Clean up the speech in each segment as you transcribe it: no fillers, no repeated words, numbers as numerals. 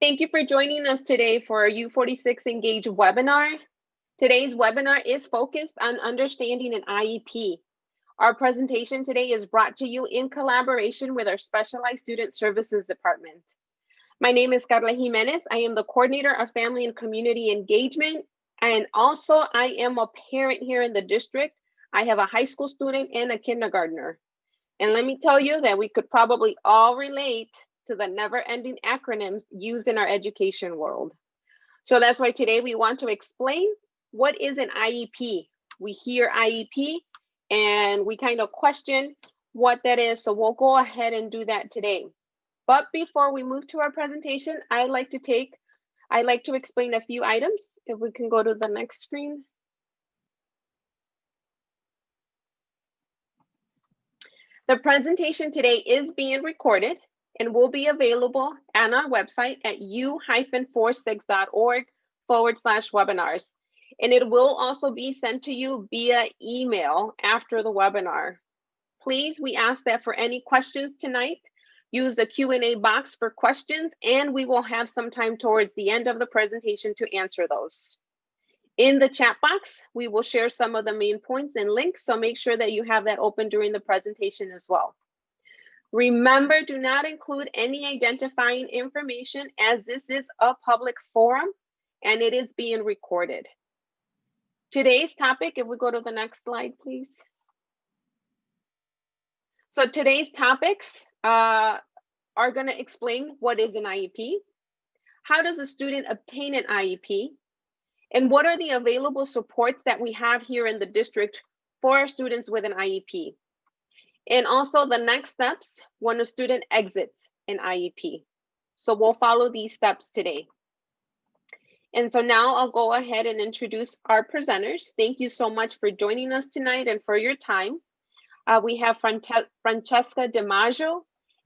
Thank you for joining us today for our U46Engage webinar. Today's webinar is focused on understanding an IEP. Our presentation today is brought to you in collaboration with our Specialized Student Services Department. My name is Carla Jimenez. I am the Coordinator of Family and Community Engagement, and also I am a parent here in the district. I have a high school student and a kindergartner. And let me tell you that we could probably all relate to the never-ending acronyms used in our education world. So that's why today we want to explain what is an IEP. We hear IEP and we kind of question what that is. So we'll go ahead and do that today. But before we move to our presentation, I'd like to explain a few items. If we can go to the next screen. The presentation today is being recorded and will be available on our website at u-46.org/webinars. And it will also be sent to you via email after the webinar. Please, we ask that for any questions tonight, use the Q&A box for questions, and we will have some time towards the end of the presentation to answer those. In the chat box, we will share some of the main points and links, so make sure that you have that open during the presentation as well. Remember, do not include any identifying information as this is a public forum and it is being recorded. Today's topic, if we go to the next slide, please. So today's topics are going to explain what is an IEP, how does a student obtain an IEP, and what are the available supports that we have here in the district for our students with an IEP. And also the next steps when a student exits an IEP. So we'll follow these steps today. And so now I'll go ahead and introduce our presenters. Thank you so much for joining us tonight and for your time. We have Francesca DiMaggio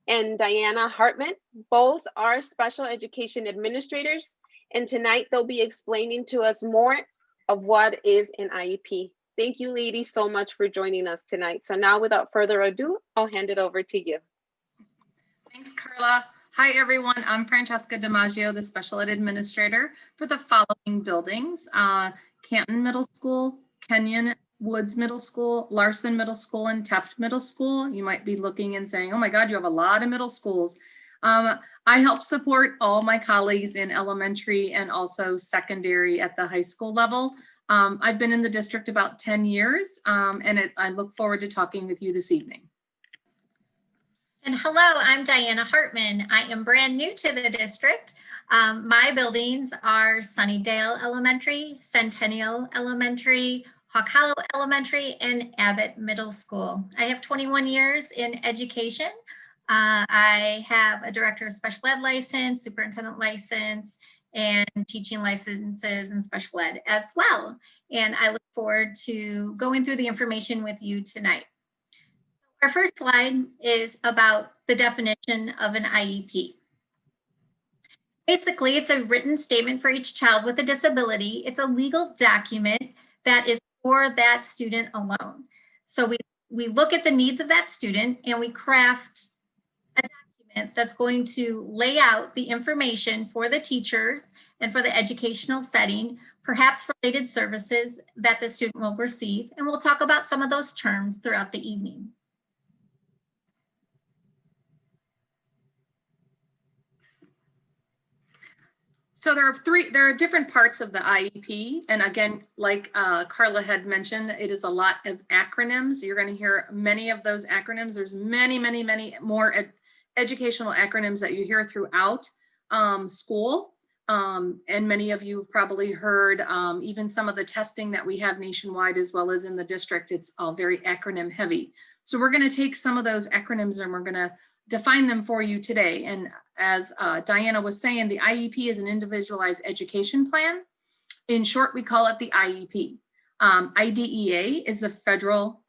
and Diana Hartman. Both are special education administrators. And tonight they'll be explaining to us more of what is an IEP. Thank you, ladies, so much for joining us tonight. So now, without further ado, I'll hand it over to you. Thanks, Carla. Hi, everyone. I'm Francesca DiMaggio, the Special Ed Administrator for the following buildings: Canton Middle School, Kenyon Woods Middle School, Larson Middle School, and Teft Middle School. You might be looking and saying, oh my God, you have a lot of middle schools. I help support all my colleagues in elementary and also secondary at the high school level. I've been in the district about 10 years, and I look forward to talking with you this evening. And hello, I'm Diana Hartman. I am brand new to the district. My buildings are Sunnydale Elementary, Centennial Elementary, Hawk Hollow Elementary, and Abbott Middle School. I have 21 years in education. I have a Director of Special Ed license, Superintendent license, and teaching licenses in special ed as well. And I look forward to going through the information with you tonight. Our first slide is about the definition of an IEP. Basically, it's a written statement for each child with a disability. It's a legal document that is for that student alone. So we look at the needs of that student and we craft a document that's going to lay out the information for the teachers and for the educational setting, perhaps related services that the student will receive. And we'll talk about some of those terms throughout the evening. So there are different parts of the IEP. And again, like Carla had mentioned, it is a lot of acronyms. You're going to hear many of those acronyms. There's many, many, many more educational acronyms that you hear throughout school. And many of you have probably heard even some of the testing that we have nationwide as well as in the district. It's all very acronym heavy. So we're going to take some of those acronyms and we're going to define them for you today. And as Diana was saying, the IEP is an Individualized Education Plan. In short, we call it the IEP. IDEA is the Federal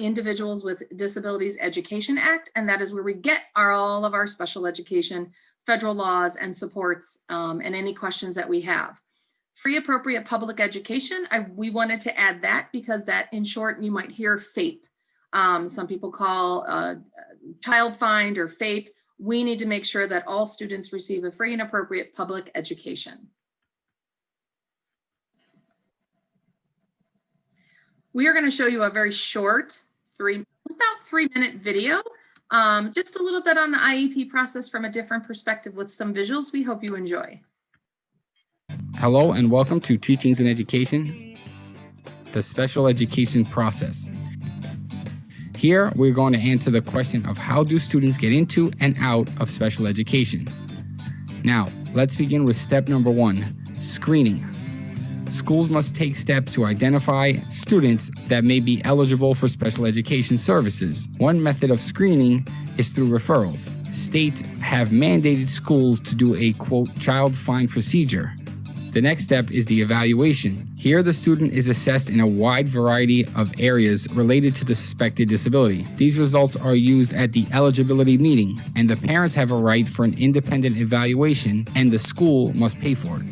Individuals with Disabilities Education Act, and that is where we get all of our special education, federal laws and supports, and any questions that we have. Free appropriate public education, we wanted to add that because that, in short, you might hear FAPE. Some people call Child Find or FAPE. we need to make sure that all students receive a free and appropriate public education. We are going to show you a very short, about 3-minute video, just a little bit on the IEP process from a different perspective with some visuals we hope you enjoy. Hello and welcome to Teachings in Education, the special education process. Here, we're going to answer the question of how do students get into and out of special education. Now, let's begin with step number 1, screening. Schools must take steps to identify students that may be eligible for special education services. One method of screening is through referrals. States have mandated schools to do a, quote, child find procedure. The next step is the evaluation. Here, the student is assessed in a wide variety of areas related to the suspected disability. These results are used at the eligibility meeting, and the parents have a right for an independent evaluation, and the school must pay for it.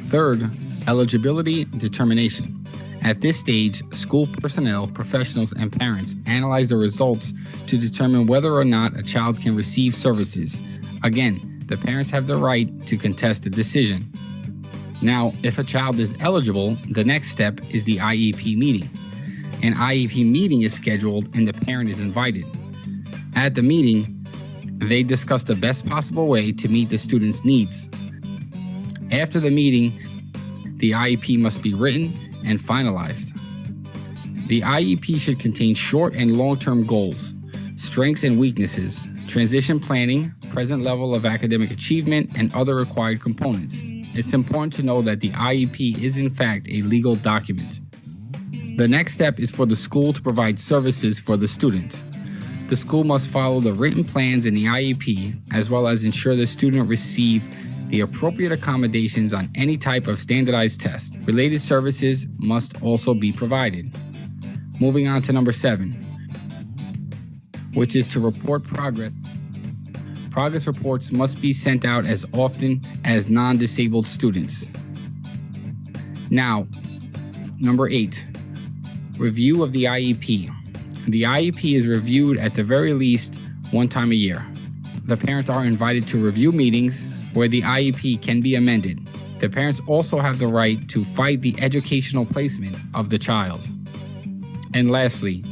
Third, eligibility determination. At this stage, school personnel, professionals, and parents analyze the results to determine whether or not a child can receive services. Again, the parents have the right to contest the decision. Now, if a child is eligible, the next step is the IEP meeting. An IEP meeting is scheduled and the parent is invited. At the meeting, they discuss the best possible way to meet the student's needs. After the meeting, the IEP must be written and finalized. The IEP should contain short and long-term goals, strengths and weaknesses, transition planning, present level of academic achievement, and other required components. It's important to know that the IEP is in fact a legal document. The next step is for the school to provide services for the student. The school must follow the written plans in the IEP, as well as ensure the student receive the appropriate accommodations on any type of standardized test. Related services must also be provided. Moving on to number 7, which is to report progress. Progress reports must be sent out as often as non-disabled students. Now, number 8, review of the IEP. The IEP is reviewed at the very least one time a year. The parents are invited to review meetings where the IEP can be amended. The parents also have the right to fight the educational placement of the child. And lastly,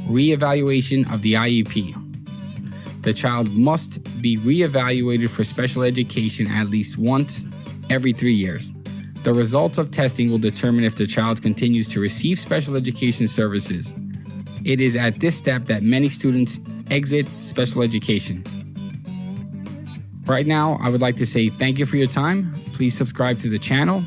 re-evaluation of the IEP. The child must be re-evaluated for special education at least once every 3 years. The results of testing will determine if the child continues to receive special education services. It is at this step that many students exit special education. Right now, I would like to say thank you for your time. Please subscribe to the channel.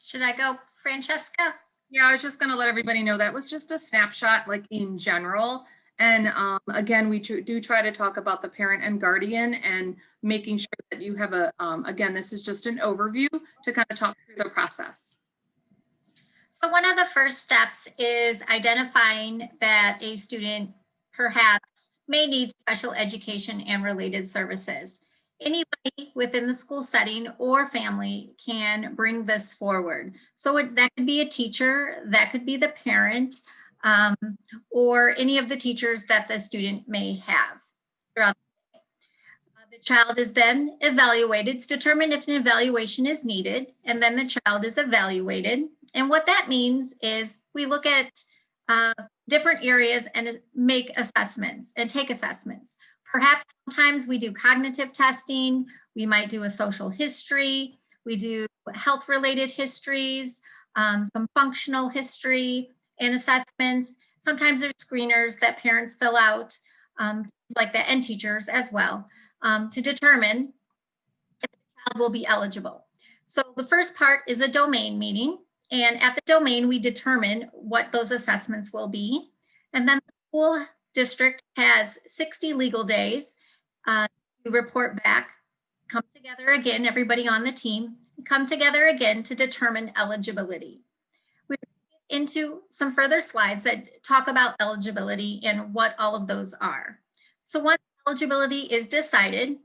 Should I go, Francesca? Yeah, I was just going to let everybody know that was just a snapshot, like in general. And again, we do try to talk about the parent and guardian and making sure that you have a, again, this is just an overview to kind of talk through the process. So one of the first steps is identifying that a student perhaps may need special education and related services. Anybody within the school setting or family can bring this forward. So that could be a teacher, that could be the parent, or any of the teachers that the student may have throughout the day. The child is then evaluated. It's determined if an evaluation is needed, and then the child is evaluated. And what that means is we look at different areas and make assessments and take assessments. Perhaps sometimes we do cognitive testing, we might do a social history, we do health-related histories, some functional history and assessments. Sometimes there's screeners that parents fill out, like that, and teachers as well, to determine if the child will be eligible. So the first part is a domain meeting. And at the domain, we determine what those assessments will be. And then the school district has 60 legal days to report back, come together again, everybody on the team, come together again to determine eligibility. We get into some further slides that talk about eligibility and what all of those are. So once eligibility is decided,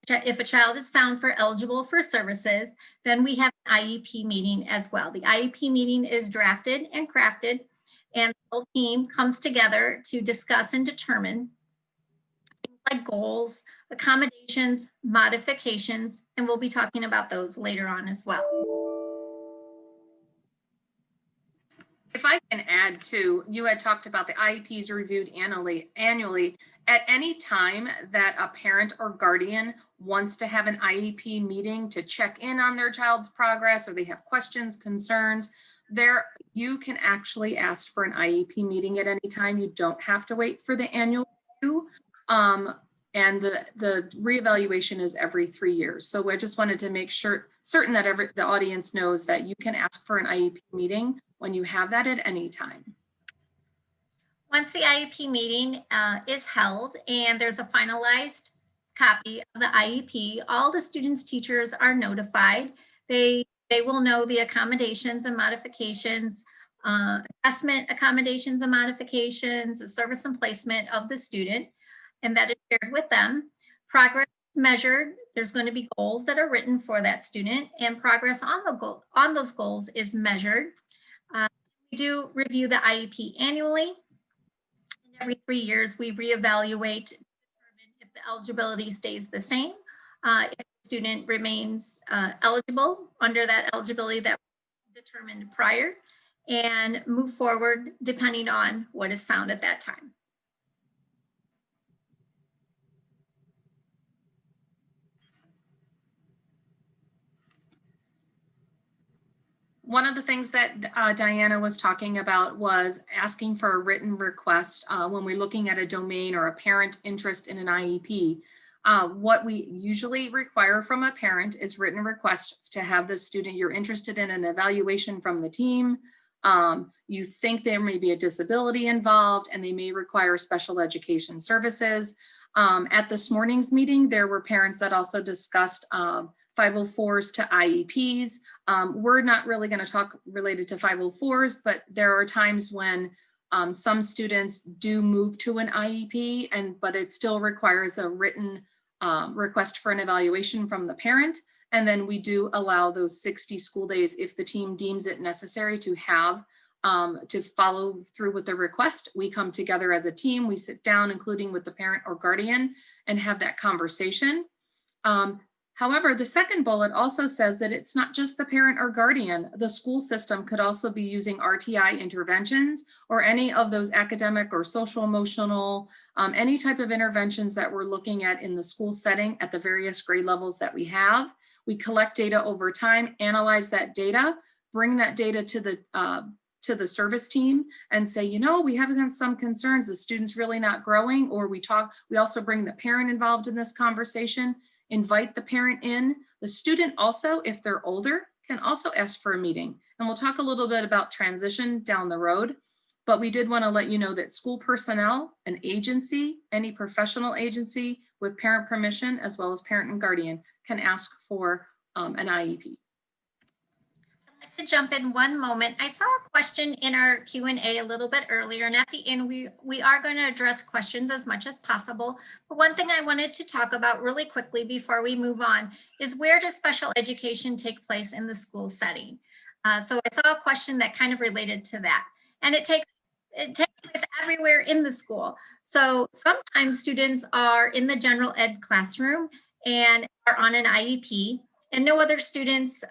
if a child is found for eligible for services, then we have an IEP meeting as well. The IEP meeting is drafted and crafted, and the whole team comes together to discuss and determine things like goals, accommodations, modifications, and we'll be talking about those later on as well. If I can add too, you had talked about the IEPs reviewed annually. At any time that a parent or guardian wants to have an IEP meeting to check in on their child's progress, or they have questions, concerns, you can actually ask for an IEP meeting at any time. You don't have to wait for the annual review. And the reevaluation is every 3 years. So I just wanted to make certain that the audience knows that you can ask for an IEP meeting when you have that at any time. Once the IEP meeting is held and there's a finalized copy of the IEP, all the students' teachers are notified. They will know the accommodations and modifications, assessment accommodations and modifications, the service and placement of the student, and that is shared with them. Progress is measured. There's going to be goals that are written for that student, and progress on those goals is measured. We do review the IEP annually. And every 3 years, we reevaluate to determine if the eligibility stays the same, if the student remains eligible under that eligibility that was determined prior, and move forward depending on what is found at that time. One of the things that Diana was talking about was asking for a written request when we're looking at a domain or a parent interest in an IEP. What we usually require from a parent is written request to have the student, you're interested in an evaluation from the team. You think there may be a disability involved and they may require special education services. At this morning's meeting, there were parents that also discussed 504s to IEPs. We're not really going to talk related to 504s, but there are times when some students do move to an IEP, but it still requires a written request for an evaluation from the parent. And then we do allow those 60 school days if the team deems it necessary to have to follow through with the request. We come together as a team, we sit down, including with the parent or guardian, and have that conversation. However, the second bullet also says that it's not just the parent or guardian. The school system could also be using RTI interventions or any of those academic or social emotional, any type of interventions that we're looking at in the school setting at the various grade levels that we have. We collect data over time, analyze that data, bring that data to the service team and say, you know, we have some concerns, the student's really not growing, or we also bring the parent involved in this conversation, invite the parent in. The student also, if they're older, can also ask for a meeting. And we'll talk a little bit about transition down the road, but we did want to let you know that school personnel, an agency, any professional agency with parent permission, as well as parent and guardian, can ask for an IEP. I'd like to jump in one moment. I saw a question in our Q&A a little bit earlier, and at the end, we are going to address questions as much as possible. But one thing I wanted to talk about really quickly before we move on is, where does special education take place in the school setting? So I saw a question that kind of related to that. And it takes place everywhere in the school. So sometimes students are in the general ed classroom and are on an IEP, and no other students,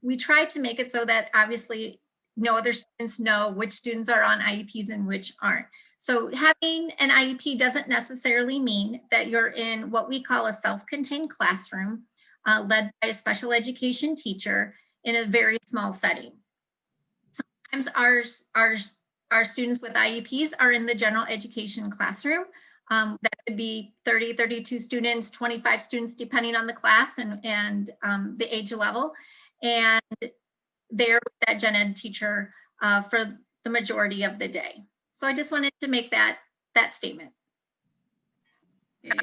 we try to make it so that obviously no other students know which students are on IEPs and which aren't. So having an IEP doesn't necessarily mean that you're in what we call a self-contained classroom led by a special education teacher in a very small setting. Sometimes our students with IEPs are in the general education classroom. That could be 30, 32 students, 25 students, depending on the class and the age level. And they're with that gen ed teacher for the majority of the day. So I just wanted to make that statement.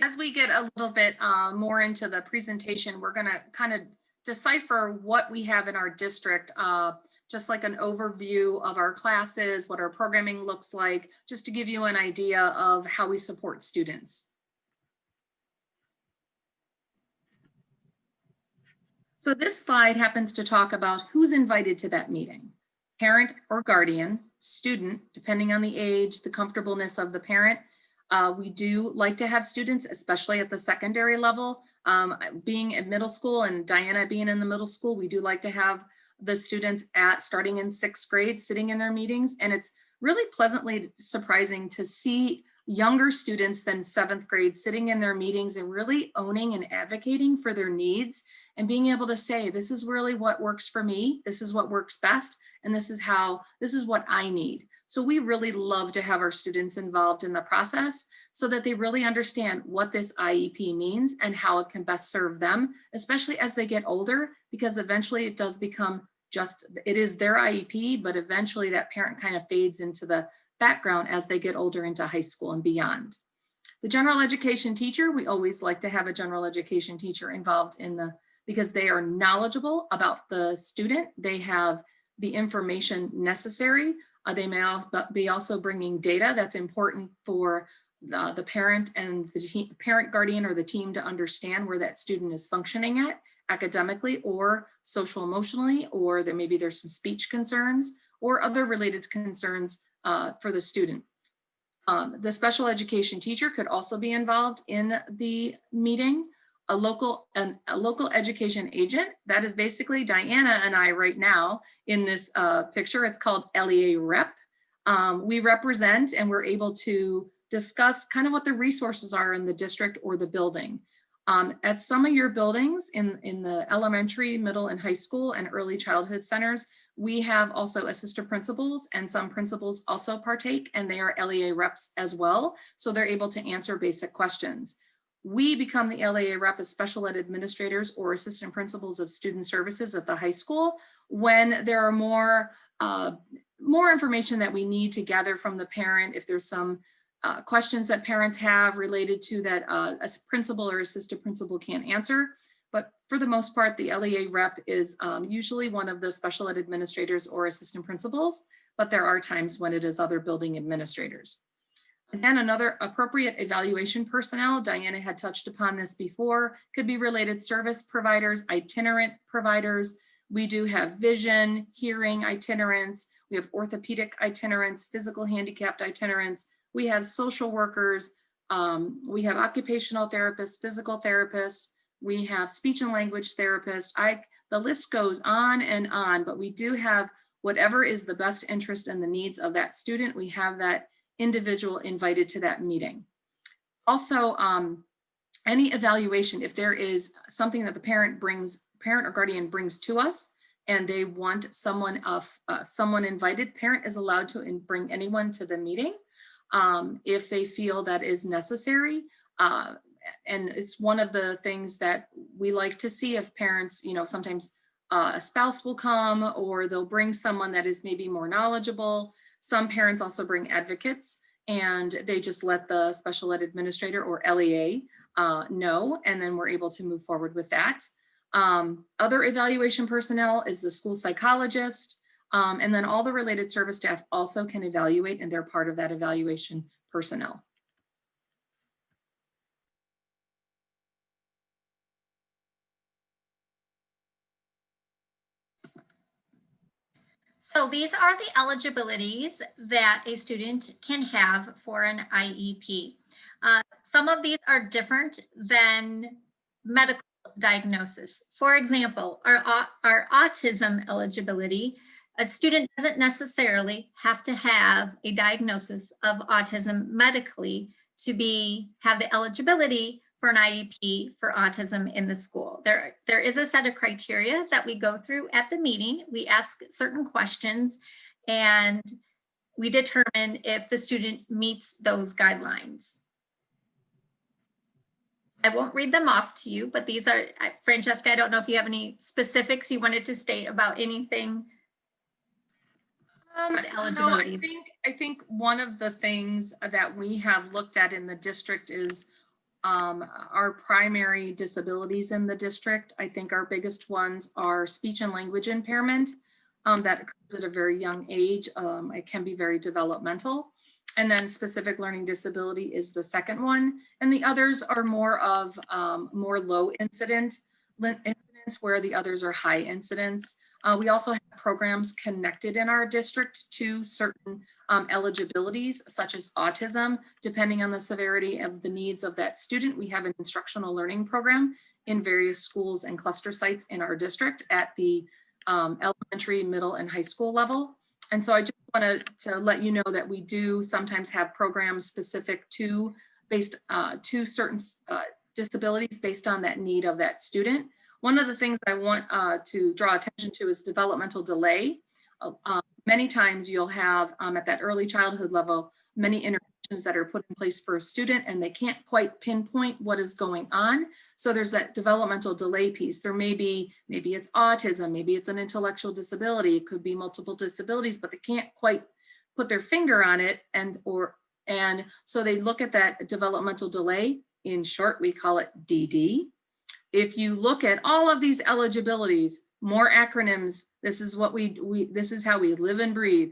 As we get a little bit more into the presentation, we're going to kind of decipher what we have in our district, just like an overview of our classes, what our programming looks like, just to give you an idea of how we support students. So this slide happens to talk about who's invited to that meeting: parent or guardian, student, depending on the age, the comfortableness of the parent, We do like to have students, especially at the secondary level, being at middle school and Diana being in the middle school, we do like to have the students starting in 6th grade sitting in their meetings. And it's really pleasantly surprising to see younger students than 7th grade sitting in their meetings and really owning and advocating for their needs and being able to say, this is really what works for me, this is what works best, and this is what I need. So we really love to have our students involved in the process so that they really understand what this IEP means and how it can best serve them, especially as they get older, because eventually it does become it is their IEP, but eventually that parent kind of fades into the background as they get older into high school and beyond. The general education teacher, we always like to have a general education teacher involved because they are knowledgeable about the student. They have the information necessary. They may be also bringing data that's important for the parent and the parent, guardian, or the team to understand where that student is functioning at academically or social emotionally, or maybe there's some speech concerns or other related concerns for the student. The special education teacher could also be involved in the meeting. A local education agent, that is basically Diana and I right now in this picture. It's called LEA Rep. We represent and we're able to discuss kind of what the resources are in the district or the building. At some of your buildings in the elementary, middle, and high school and early childhood centers, we have also assistant principals, and some principals also partake, and they are LEA reps as well. So they're able to answer basic questions. We become the LEA rep as special ed administrators or assistant principals of student services at the high school when there are more information that we need to gather from the parent. If there's some questions that parents have related to that a principal or assistant principal can't answer. But for the most part, the LEA rep is usually one of the special ed administrators or assistant principals, but there are times when it is other building administrators. Again, another appropriate evaluation personnel, Diana had touched upon this before, could be related service providers, itinerant providers. We do have vision, hearing itinerants. We have orthopedic itinerants, physical handicapped itinerants. We have social workers. We have occupational therapists, physical therapists. We have speech and language therapists. The list goes on, but we do have whatever is the best interest and the needs of that student. We have that individual invited to that meeting. Also, any evaluation, if there is something that the parent or guardian brings to us and they want someone invited, parent is allowed to bring anyone to the meeting if they feel that is necessary. And it's one of the things that we like to see if parents, sometimes a spouse will come or they'll bring someone that is maybe more knowledgeable. Some parents also bring advocates and they just let the special ed administrator or LEA know, and then we're able to move forward with that. Other evaluation personnel is the school psychologist, and then all the related service staff also can evaluate, and they're part of that evaluation personnel. So these are the eligibilities that a student can have for an IEP. Some of these are different than medical diagnosis. For example, our autism eligibility, a student doesn't necessarily have to have a diagnosis of autism medically to have the eligibility for an IEP for autism in the school. There is a set of criteria that we go through at the meeting. We ask certain questions and we determine if the student meets those guidelines. I won't read them off to you, but these are, Francesca, I don't know if you have any specifics you wanted to state about anything. No, I think one of the things that we have looked at in the district is our primary disabilities in the district. I think our biggest ones are speech and language impairment that occurs at a very young age. It can be very developmental. And then specific learning disability is the second one. And the others are more of more low incidents where the others are high incidents. We also have programs connected in our district to certain eligibilities, such as autism. Depending on the severity of the needs of that student, we have an instructional learning program in various schools and cluster sites in our district at the elementary, middle, and high school level. And so I just wanted to let you know that we do sometimes have programs specific to certain disabilities based on that need of that student. One of the things I want to draw attention to is developmental delay. Many times you'll have at that early childhood level, many interventions that are put in place for a student and they can't quite pinpoint what is going on. So there's that developmental delay piece. There maybe it's autism, maybe it's an intellectual disability, it could be multiple disabilities, but they can't quite put their finger on it. And so they look at that developmental delay. In short, we call it DD. If you look at all of these eligibilities, more acronyms, this is what this is how we live and breathe.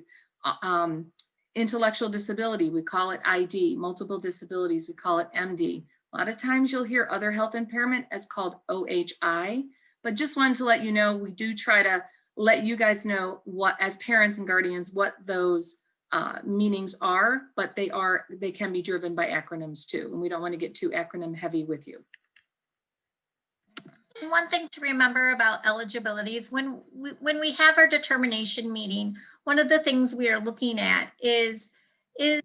Intellectual disability, we call it ID. Multiple disabilities, we call it MD. A lot of times you'll hear other health impairment as called OHI, but just wanted to let you know, we do try to let you guys know what, as parents and guardians, what those meanings are, but they can be driven by acronyms too. And we don't want to get too acronym heavy with you. One thing to remember about eligibility is when we have our determination meeting, one of the things we are looking at is the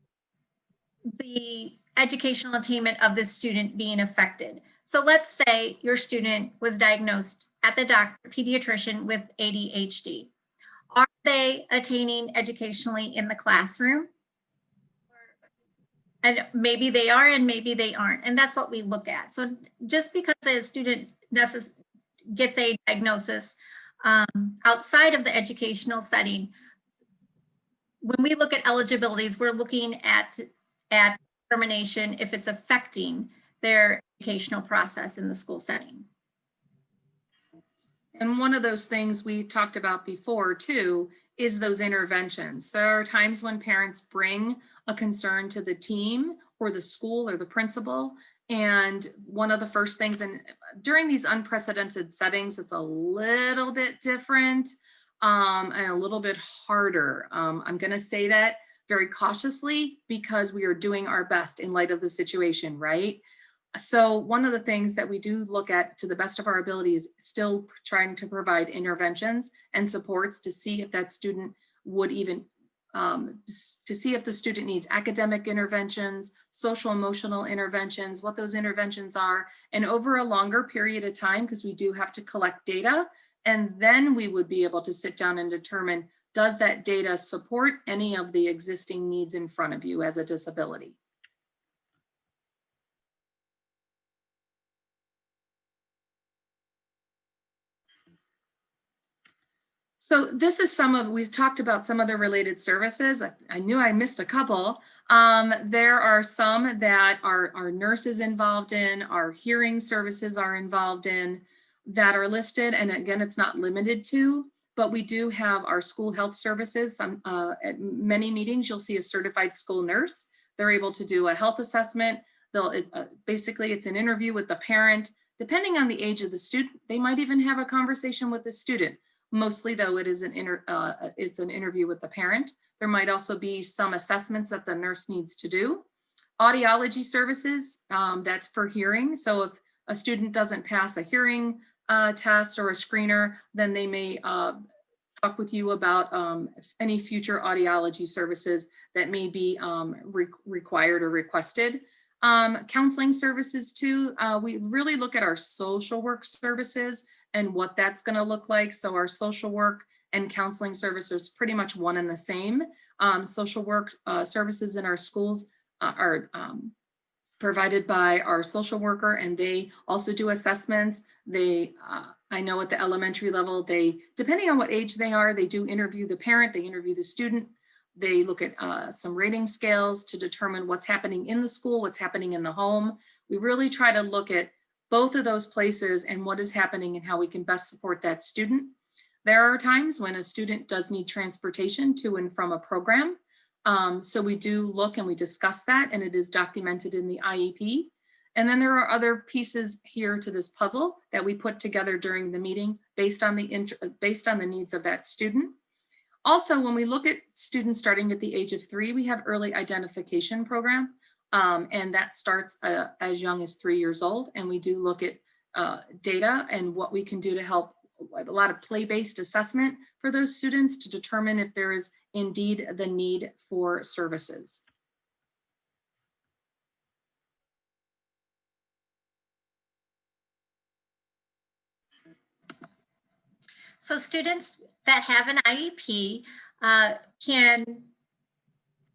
educational attainment of the student being affected. So let's say your student was diagnosed at the doctor, pediatrician, with ADHD. Are they attaining educationally in the classroom? And maybe they are and maybe they aren't. And that's what we look at. So just because a student gets a diagnosis outside of the educational setting, when we look at eligibilities, we're looking at determination if it's affecting their educational process in the school setting. And one of those things we talked about before too is those interventions. There are times when parents bring a concern to the team or the school or the principal. And one of the first things, and during these unprecedented settings, it's a little bit different and a little bit harder. I'm going to say that very cautiously because we are doing our best in light of the situation, right? So one of the things that we do look at to the best of our ability is still trying to provide interventions and supports to see if that student would even to see if the student needs academic interventions, social emotional interventions, what those interventions are, and over a longer period of time, because we do have to collect data, and then we would be able to sit down and determine, does that data support any of the existing needs in front of you as a disability? So this is we've talked about some of the related services. I knew I missed a couple. There are some that our nurses involved in, our hearing services are involved in, that are listed. And again, it's not limited to, but we do have our school health services. At many meetings, you'll see a certified school nurse. They're able to do a health assessment. Basically, it's an interview with the parent. Depending on the age of the student, they might even have a conversation with the student. Mostly though, it's an interview with the parent. There might also be some assessments that the nurse needs to do. Audiology services, that's for hearing. So if a student doesn't pass a hearing test or a screener, then they may talk with you about any future audiology services that may be required or requested. Counseling services too. We really look at our social work services and what that's going to look like. So our social work and counseling services pretty much one and the same. Social work services in our schools are provided by our social worker, and they also do assessments. I know at the elementary level, depending on what age they are, they do interview the parent, they interview the student. They look at some rating scales to determine what's happening in the school, what's happening in the home. We really try to look at both of those places and what is happening and how we can best support that student. There are times when a student does need transportation to and from a program. So we do look and we discuss that, and it is documented in the IEP. And then there are other pieces here to this puzzle that we put together during the meeting based on the needs of that student. Also, when we look at students starting at the age of 3, we have early identification program, and that starts as young as 3 years old. And we do look at data and what we can do to help, a lot of play-based assessment for those students to determine if there is indeed the need for services. So students that have an IEP can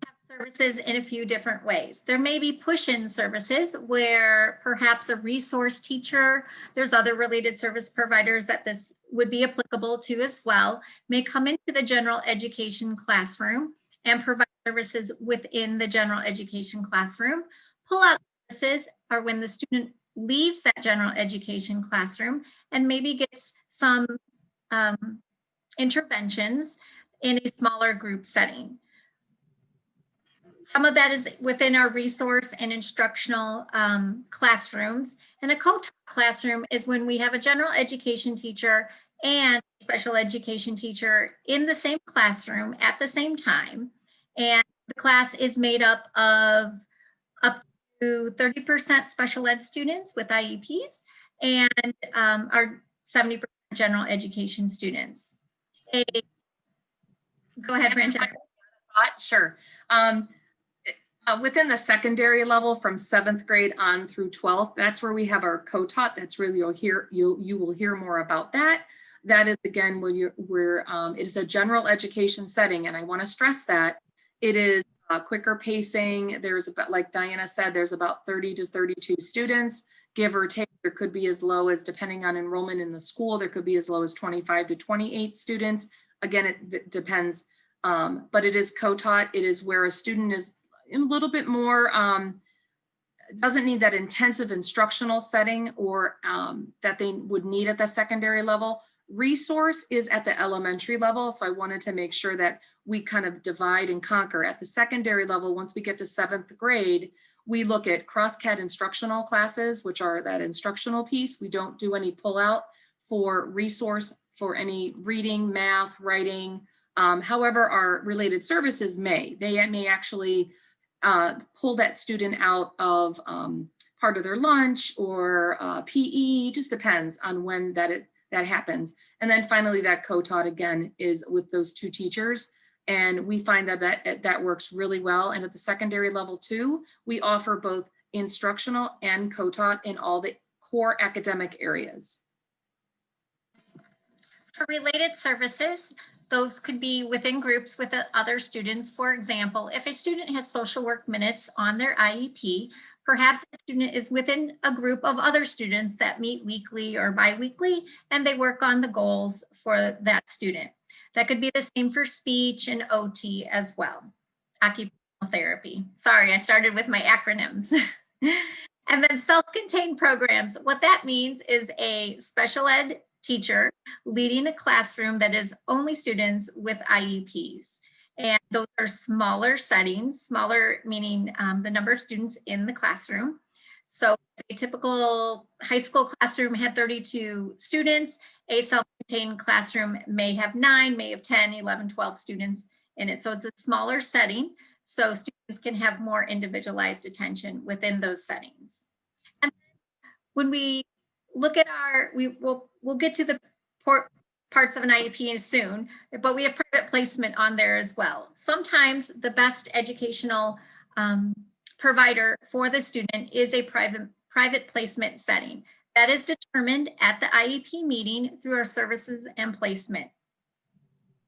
have services in a few different ways. There may be push-in services where perhaps a resource teacher, there's other related service providers that this would be applicable to as well, may come into the general education classroom and provide services within the general education classroom. Pull-out services are when the student leaves that general education classroom and maybe gets some interventions in a smaller group setting. Some of that is within our resource and instructional classrooms. And a co-taught classroom is when we have a general education teacher and a special education teacher in the same classroom at the same time. And the class is made up of up to 30% special ed students with IEPs and our 70% general education students. Go ahead, Francesca. Sure. Within the secondary level from 7th grade on through 12th, that's where we have our co-taught. That's really, you will hear more about that. That is, again, where it is a general education setting. And I want to stress that it is quicker pacing. There's about, like Diana said, there's about 30 to 32 students, give or take. There could be as low as, depending on enrollment in the school, there could be as low as 25 to 28 students. Again, it depends, but it is co-taught. It is where a student is a little bit more, doesn't need that intensive instructional setting or that they would need at the secondary level. Resource is at the elementary level. So I wanted to make sure that we kind of divide and conquer. At the secondary level, once we get to 7th grade, we look at cross-CAD instructional classes, which are that instructional piece. We don't do any pull-out for resource for any reading, math, writing. However, our related services they may actually pull that student out of part of their lunch or PE, just depends on when that happens. And then finally, that co-taught again is with those 2 teachers. And we find that works really well. And at the secondary level too, we offer both instructional and co-taught in all the core academic areas. For related services, those could be within groups with other students. For example, if a student has social work minutes on their IEP, perhaps a student is within a group of other students that meet weekly or biweekly, and they work on the goals for that student. That could be the same for speech and OT as well. Occupational therapy. Sorry, I started with my acronyms. And then self-contained programs. What that means is a special ed teacher leading a classroom that is only students with IEPs. And those are smaller settings, smaller meaning the number of students in the classroom. So a typical high school classroom had 32 students. A self-contained classroom may have 9, may have 10, 11, 12 students in it. So it's a smaller setting. So students can have more individualized attention within those settings. And when we look at we'll get to the parts of an IEP soon, but we have private placement on there as well. Sometimes the best educational provider for the student is a private placement setting. That is determined at the IEP meeting through our services and placement.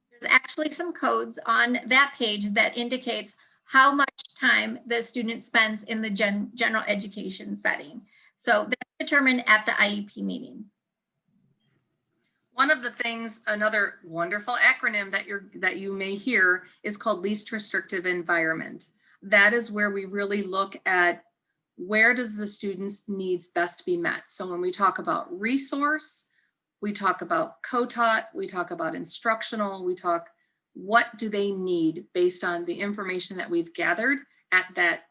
There's actually some codes on that page that indicates how much time the student spends in the general education setting. So that's determined at the IEP meeting. One of the things, another wonderful acronym that you may hear is called least restrictive environment. That is where we really look at where does the student's needs best be met. So when we talk about resource, we talk about co-taught, we talk about instructional, we talk what do they need based on the information that we've gathered at that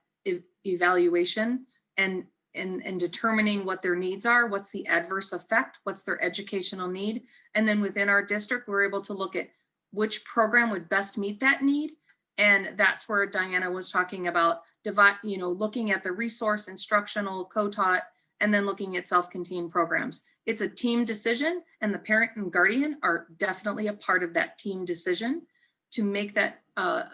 evaluation. And in determining what their needs are, what's the adverse effect, what's their educational need. And then within our district, we're able to look at which program would best meet that need. And that's where Diana was talking about looking at the resource, instructional, co-taught, and then looking at self-contained programs. It's a team decision, and the parent and guardian are definitely a part of that team decision to make that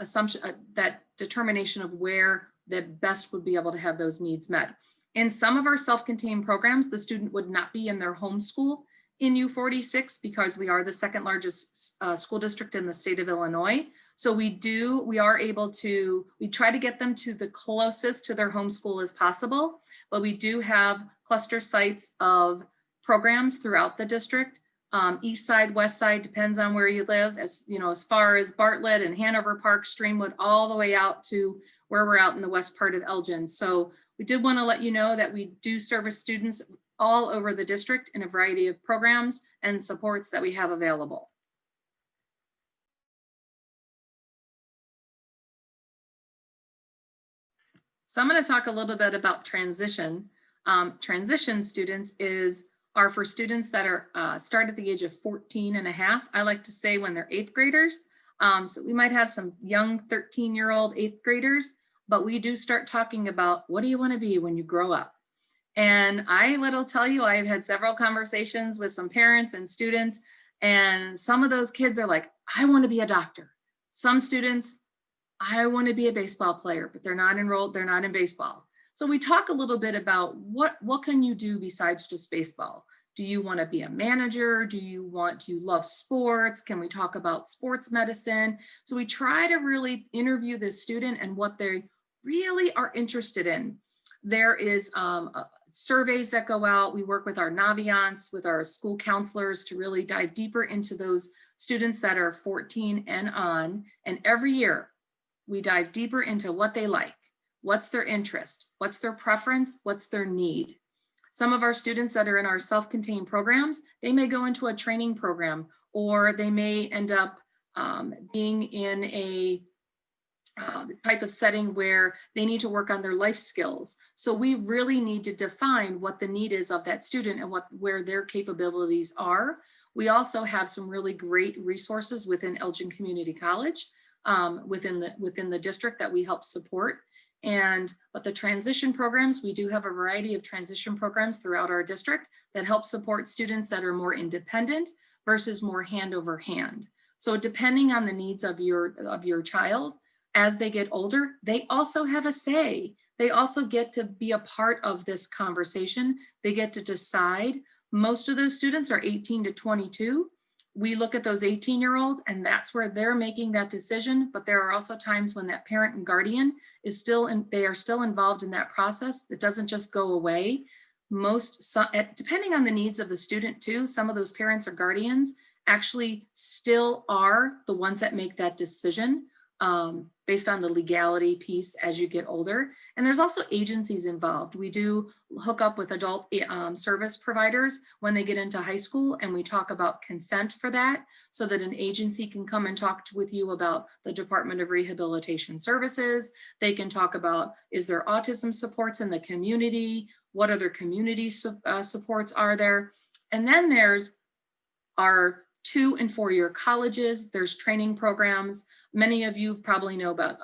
assumption, that determination of where the best would be able to have those needs met. In some of our self-contained programs, the student would not be in their home school in U46 because we are the second largest school district in the state of Illinois. So we try to get them to the closest to their home school as possible, but we do have cluster sites of programs throughout the district. East side, west side, depends on where you live, as far as Bartlett and Hanover Park, Streamwood, all the way out to where we're out in the west part of Elgin. So we did want to let you know that we do service students all over the district in a variety of programs and supports that we have available. So I'm going to talk a little bit about transition. Transition students are for students that are start at the age of 14 and a half. I like to say when they're 8th graders. So we might have some young 13-year-old 8th graders, but we do start talking about what do you want to be when you grow up? And I will tell you, I've had several conversations with some parents and students, and some of those kids are like, I want to be a doctor. Some students, I want to be a baseball player, but they're not enrolled, they're not in baseball. So we talk a little bit about what can you do besides just baseball? Do you want to be a manager? Do you love sports? Can we talk about sports medicine? So we try to really interview the student and what they really are interested in. There is surveys that go out. We work with our Naviance, with our school counselors to really dive deeper into those students that are 14 and on. And every year we dive deeper into what they like, what's their interest, what's their preference, what's their need. Some of our students that are in our self-contained programs, they may go into a training program, or they may end up being in a type of setting where they need to work on their life skills. So we really need to define what the need is of that student and where their capabilities are. We also have some really great resources within Elgin Community College, within the district that we help support. But the transition programs, we do have a variety of transition programs throughout our district that help support students that are more independent versus more hand over hand. So depending on the needs of your child, as they get older, they also have a say. They also get to be a part of this conversation. They get to decide. Most of those students are 18 to 22. We look at those 18-year-olds, and that's where they're making that decision. But there are also times when that parent and guardian they are still involved in that process. It doesn't just go away. Depending on the needs of the student too, some of those parents or guardians actually still are the ones that make that decision based on the legality piece as you get older. And there's also agencies involved. We do hook up with adult service providers when they get into high school, and we talk about consent for that, so that an agency can come and talk with you about the Department of Rehabilitation Services. They can talk about, is there autism supports in the community? What other community supports are there? And then there's our 2- and 4-year colleges. There's training programs. Many of you probably know about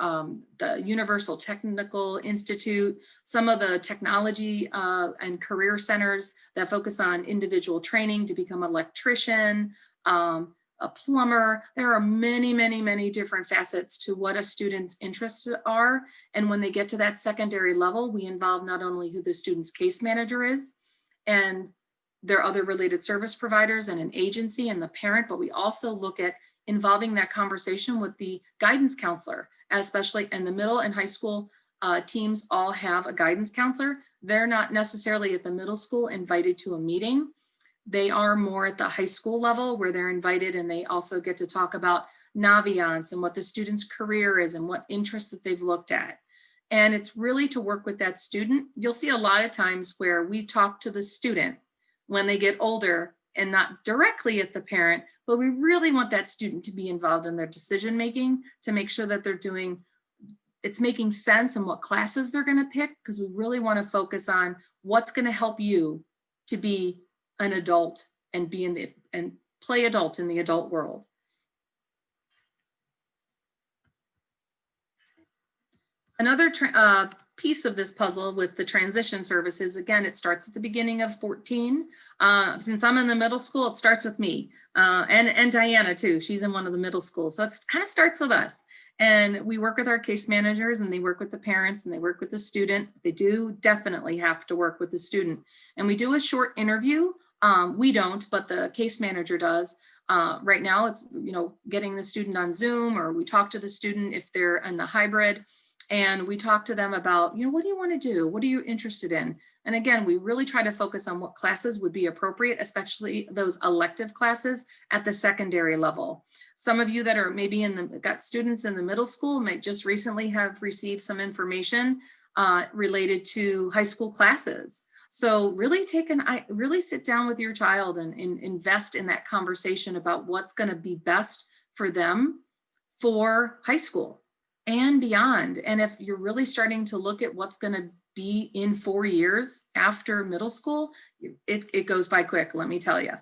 the Universal Technical Institute, some of the technology and career centers that focus on individual training to become an electrician, a plumber. There are many, many, many different facets to what a student's interests are. And when they get to that secondary level, we involve not only who the student's case manager is and their other related service providers and an agency and the parent, but we also look at involving that conversation with the guidance counselor, especially in the middle and high school teams all have a guidance counselor. They're not necessarily at the middle school invited to a meeting. They are more at the high school level where they're invited, and they also get to talk about Naviance and what the student's career is and what interests that they've looked at. And it's really to work with that student. You'll see a lot of times where we talk to the student when they get older and not directly at the parent, but we really want that student to be involved in their decision making to make sure that they're doing it's making sense and what classes they're going to pick, because we really want to focus on what's going to help you to be an adult and be in the and play adult in the adult world. Another piece of this puzzle with the transition services, again, it starts at the beginning of 14. Since I'm in the middle school, it starts with me and Diana too. She's in one of the middle schools. So it kind of starts with us. And we work with our case managers, and they work with the parents, and they work with the student. They do definitely have to work with the student. And we do a short interview. We don't, but the case manager does. Right now it's, getting the student on Zoom, or we talk to the student if they're in the hybrid. And we talk to them about, what do you want to do? What are you interested in? And again, we really try to focus on what classes would be appropriate, especially those elective classes at the secondary level. Some of you that are maybe got students in the middle school might just recently have received some information related to high school classes. So really really sit down with your child and invest in that conversation about what's going to be best for them for high school and beyond. And if you're really starting to look at what's going to be in 4 years after middle school, it goes by quick, let me tell you.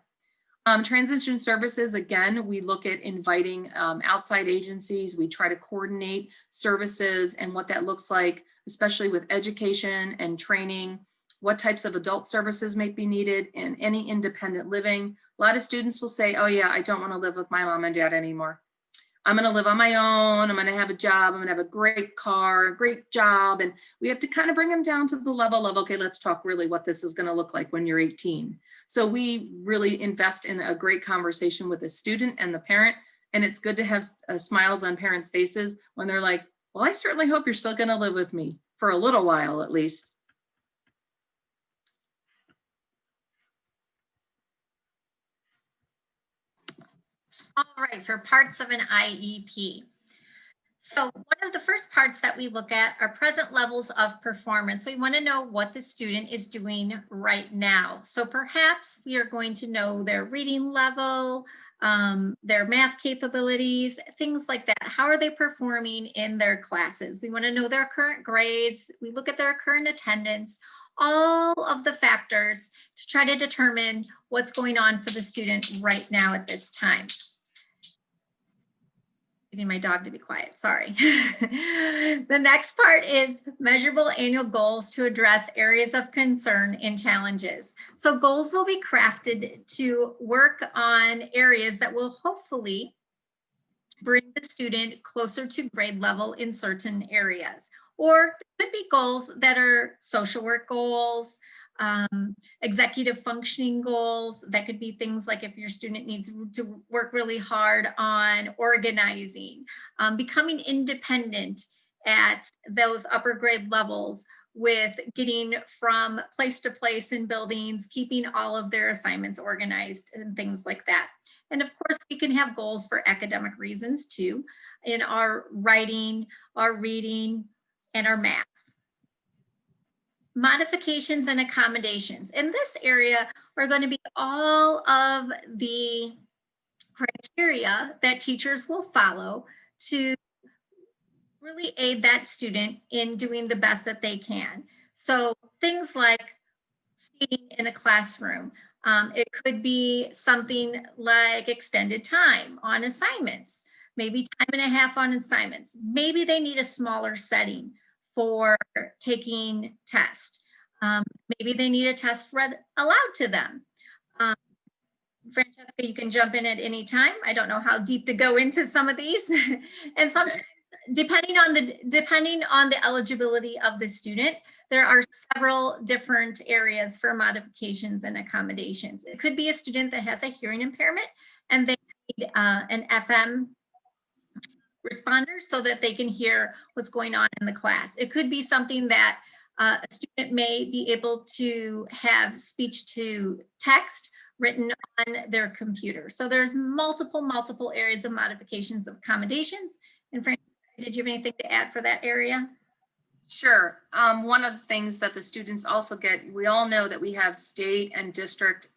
Transition services, again, we look at inviting outside agencies. We try to coordinate services and what that looks like, especially with education and training, what types of adult services might be needed, and any independent living. A lot of students will say, oh yeah, I don't want to live with my mom and dad anymore. I'm going to live on my own. I'm going to have a job. I'm going to have a great car, a great job. And we have to kind of bring them down to the level of, okay, let's talk really what this is going to look like when you're 18. So we really invest in a great conversation with the student and the parent. And it's good to have smiles on parents' faces when they're like, well, I certainly hope you're still going to live with me for a little while, at least. All right, for parts of an IEP. So one of the first parts that we look at are present levels of performance. We want to know what the student is doing right now. So perhaps we are going to know their reading level, their math capabilities, things like that. How are they performing in their classes? We want to know their current grades. We look at their current attendance, all of the factors to try to determine what's going on for the student right now at this time. Getting my dog to be quiet, sorry. The next part is measurable annual goals to address areas of concern and challenges. So goals will be crafted to work on areas that will hopefully bring the student closer to grade level in certain areas. Or there could be goals that are social work goals, executive functioning goals. That could be things like if your student needs to work really hard on organizing, becoming independent at those upper grade levels with getting from place to place in buildings, keeping all of their assignments organized and things like that. And of course, we can have goals for academic reasons too, in our writing, our reading, and our math. Modifications and accommodations. In this area, are going to be all of the criteria that teachers will follow to really aid that student in doing the best that they can. So things like seating in a classroom. It could be something like extended time on assignments, maybe time and a half on assignments. Maybe they need a smaller setting for taking tests. Maybe they need a test read aloud to them. Francesca, you can jump in at any time. I don't know how deep to go into some of these. And sometimes, depending on the eligibility of the student, there are several different areas for modifications and accommodations. It could be a student that has a hearing impairment and they need an FM responder so that they can hear what's going on in the class. It could be something that a student may be able to have speech to text written on their computer. So there's multiple areas of modifications of accommodations. And Francesca, did you have anything to add for that area? Sure. One of the things that the students also get, we all know that we have state and district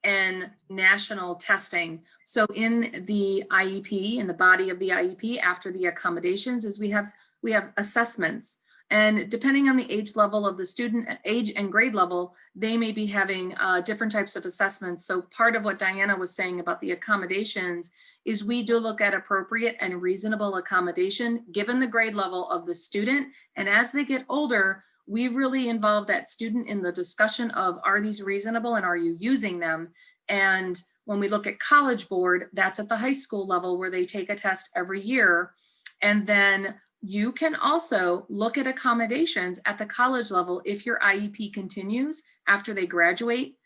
and national testing. So in the IEP, in the body of the IEP, after the accommodations, is we have we have assessments. And depending on the age level of the student, age and grade level, they may be having different types of assessments. So part of what Diana was saying about the accommodations is we do look at appropriate and reasonable accommodation given the grade level of the student. And as they get older, we really involve that student in the discussion of, are these reasonable and are you using them? And when we look at College Board, that's at the high school level where they take a test every year. And then you can also look at accommodations at the college level. If your IEP continues after they graduate,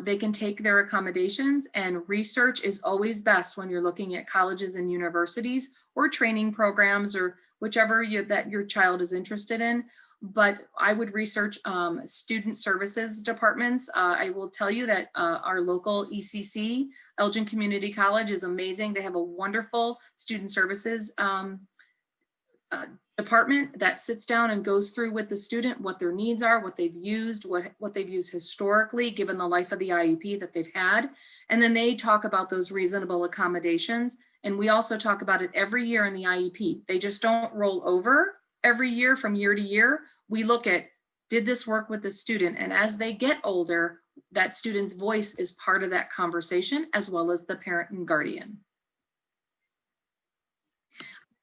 they can take their accommodations, and research is always best when you're looking at colleges and universities or training programs or whichever that your child is interested in. But I would research student services departments. I will tell you that our local ECC, Elgin Community College, is amazing. They have a wonderful student services department that sits down and goes through with the student what their needs are, what they've used, what they've used historically, given the life of the IEP that they've had. And then they talk about those reasonable accommodations. And we also talk about it every year in the IEP. They just don't roll over every year from year to year. We look at, did this work with the student? And as they get older, that student's voice is part of that conversation, as well as the parent and guardian.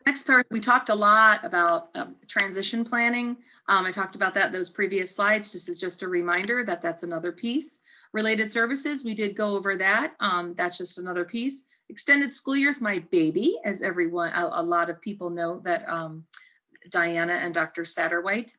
Next part, we talked a lot about transition planning. I talked about that in those previous slides. This is just a reminder that that's another piece. Related services, we did go over that. That's just another piece. Extended school years, my baby, as everyone, a lot of people know that Diana and Dr. Satterwhite.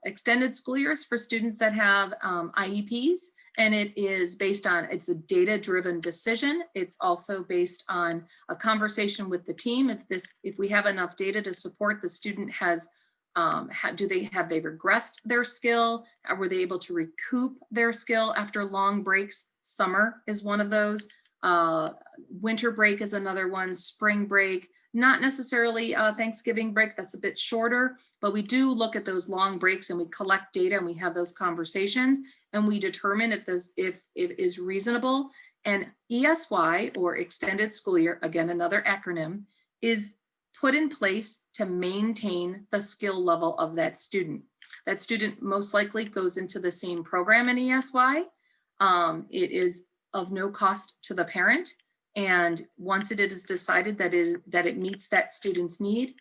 Extended school years for students that have IEPs, and it is based on, it's a data-driven decision. It's also based on a conversation with the team. If we have enough data to support the student has, have they regressed their skill? Were they able to recoup their skill after long breaks? Summer is one of those. Winter break is another one, spring break. Not necessarily Thanksgiving break, that's a bit shorter, but we do look at those long breaks and we collect data and we have those conversations and we determine if it is reasonable. And ESY, or extended school year, again, another acronym, is put in place to maintain the skill level of that student. That student most likely goes into the same program in ESY. It is of no cost to the parent. And once it is decided that it meets that student's need,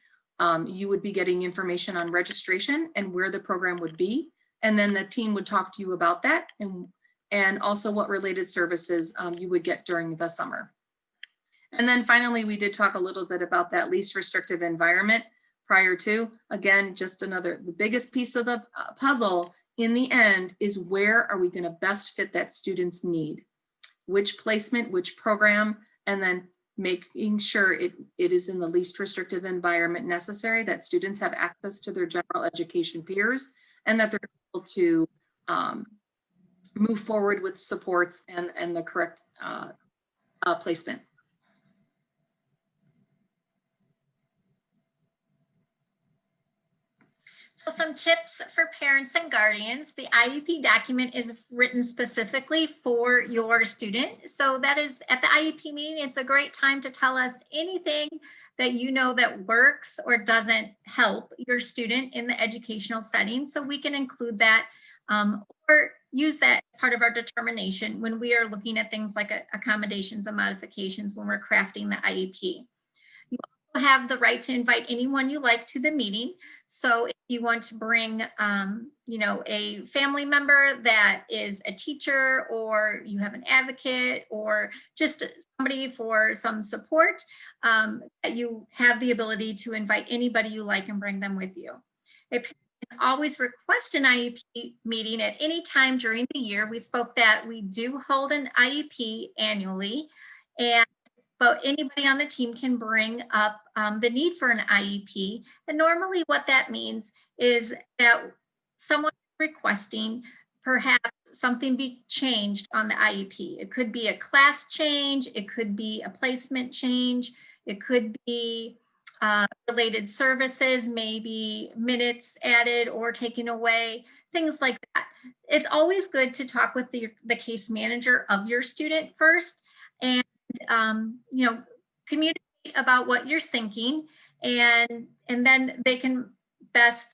you would be getting information on registration and where the program would be. And then the team would talk to you about that and also what related services you would get during the summer. And then finally, we did talk a little bit about that least restrictive environment prior to. Again, just the biggest piece of the puzzle in the end is, where are we going to best fit that student's need? Which placement, which program, and then making sure it is in the least restrictive environment necessary, that students have access to their general education peers, and that they're able to move forward with supports and the correct placement. So some tips for parents and guardians. The IEP document is written specifically for your student. So that is, at the IEP meeting, it's a great time to tell us anything that you know that works or doesn't help your student in the educational setting. So we can include that or use that as part of our determination when we are looking at things like accommodations and modifications when we're crafting the IEP. You also have the right to invite anyone you like to the meeting. So if you want to bring, a family member that is a teacher, or you have an advocate, or just somebody for some support, that you have the ability to invite anybody you like and bring them with you. A parent can always request an IEP meeting at any time during the year. We spoke that we do hold an IEP annually, but anybody on the team can bring up the need for an IEP. And normally what that means is that someone is requesting perhaps something be changed on the IEP. It could be a class change, it could be a placement change, it could be related services, maybe minutes added or taken away, things like that. It's always good to talk with the case manager of your student first, and communicate about what you're thinking. and then they can best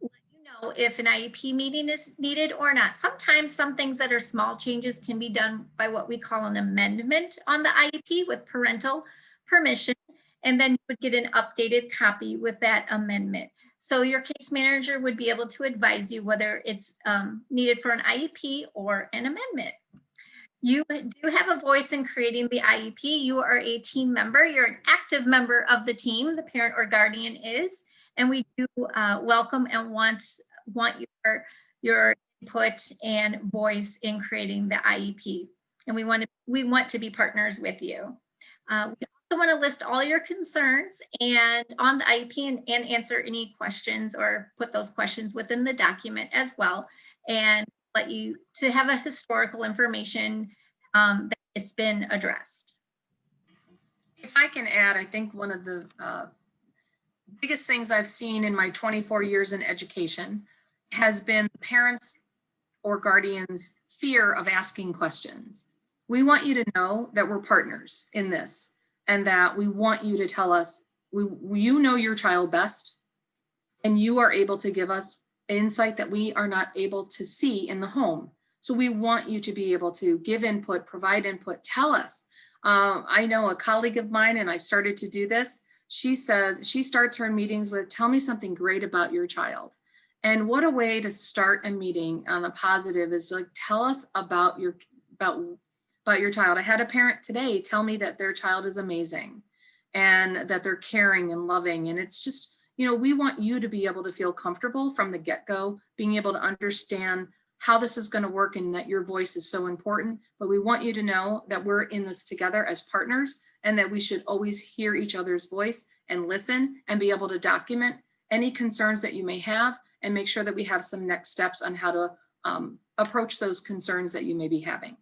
let you know if an IEP meeting is needed or not. Sometimes some things that are small changes can be done by what we call an amendment on the IEP with parental permission, and then you would get an updated copy with that amendment. So your case manager would be able to advise you whether it's needed for an IEP or an amendment. You do have a voice in creating the IEP. You are a team member. You're an active member of the team, the parent or guardian is, and we do welcome and want your input and voice in creating the IEP. And we want to be partners with you. We also want to list all your concerns and on the IEP and answer any questions or put those questions within the document as well, and let you to have a historical information that it's been addressed. If I can add, I think one of the biggest things I've seen in my 24 years in education has been parents or guardians' fear of asking questions. We want you to know that we're partners in this, and that we want you to tell us, you know your child best, and you are able to give us insight that we are not able to see in the home. So we want you to be able to give input, provide input, tell us. I know a colleague of mine, and I've started to do this. She says, she starts her meetings with, tell me something great about your child. And what a way to start a meeting on a positive is like, tell us about your child. I had a parent today tell me that their child is amazing and that they're caring and loving. And it's just, you know, we want you to be able to feel comfortable from the get-go, being able to understand how this is going to work and that your voice is so important. But we want you to know that we're in this together as partners, and that we should always hear each other's voice and listen and be able to document any concerns that you may have, and make sure that we have some next steps on how to approach those concerns that you may be having.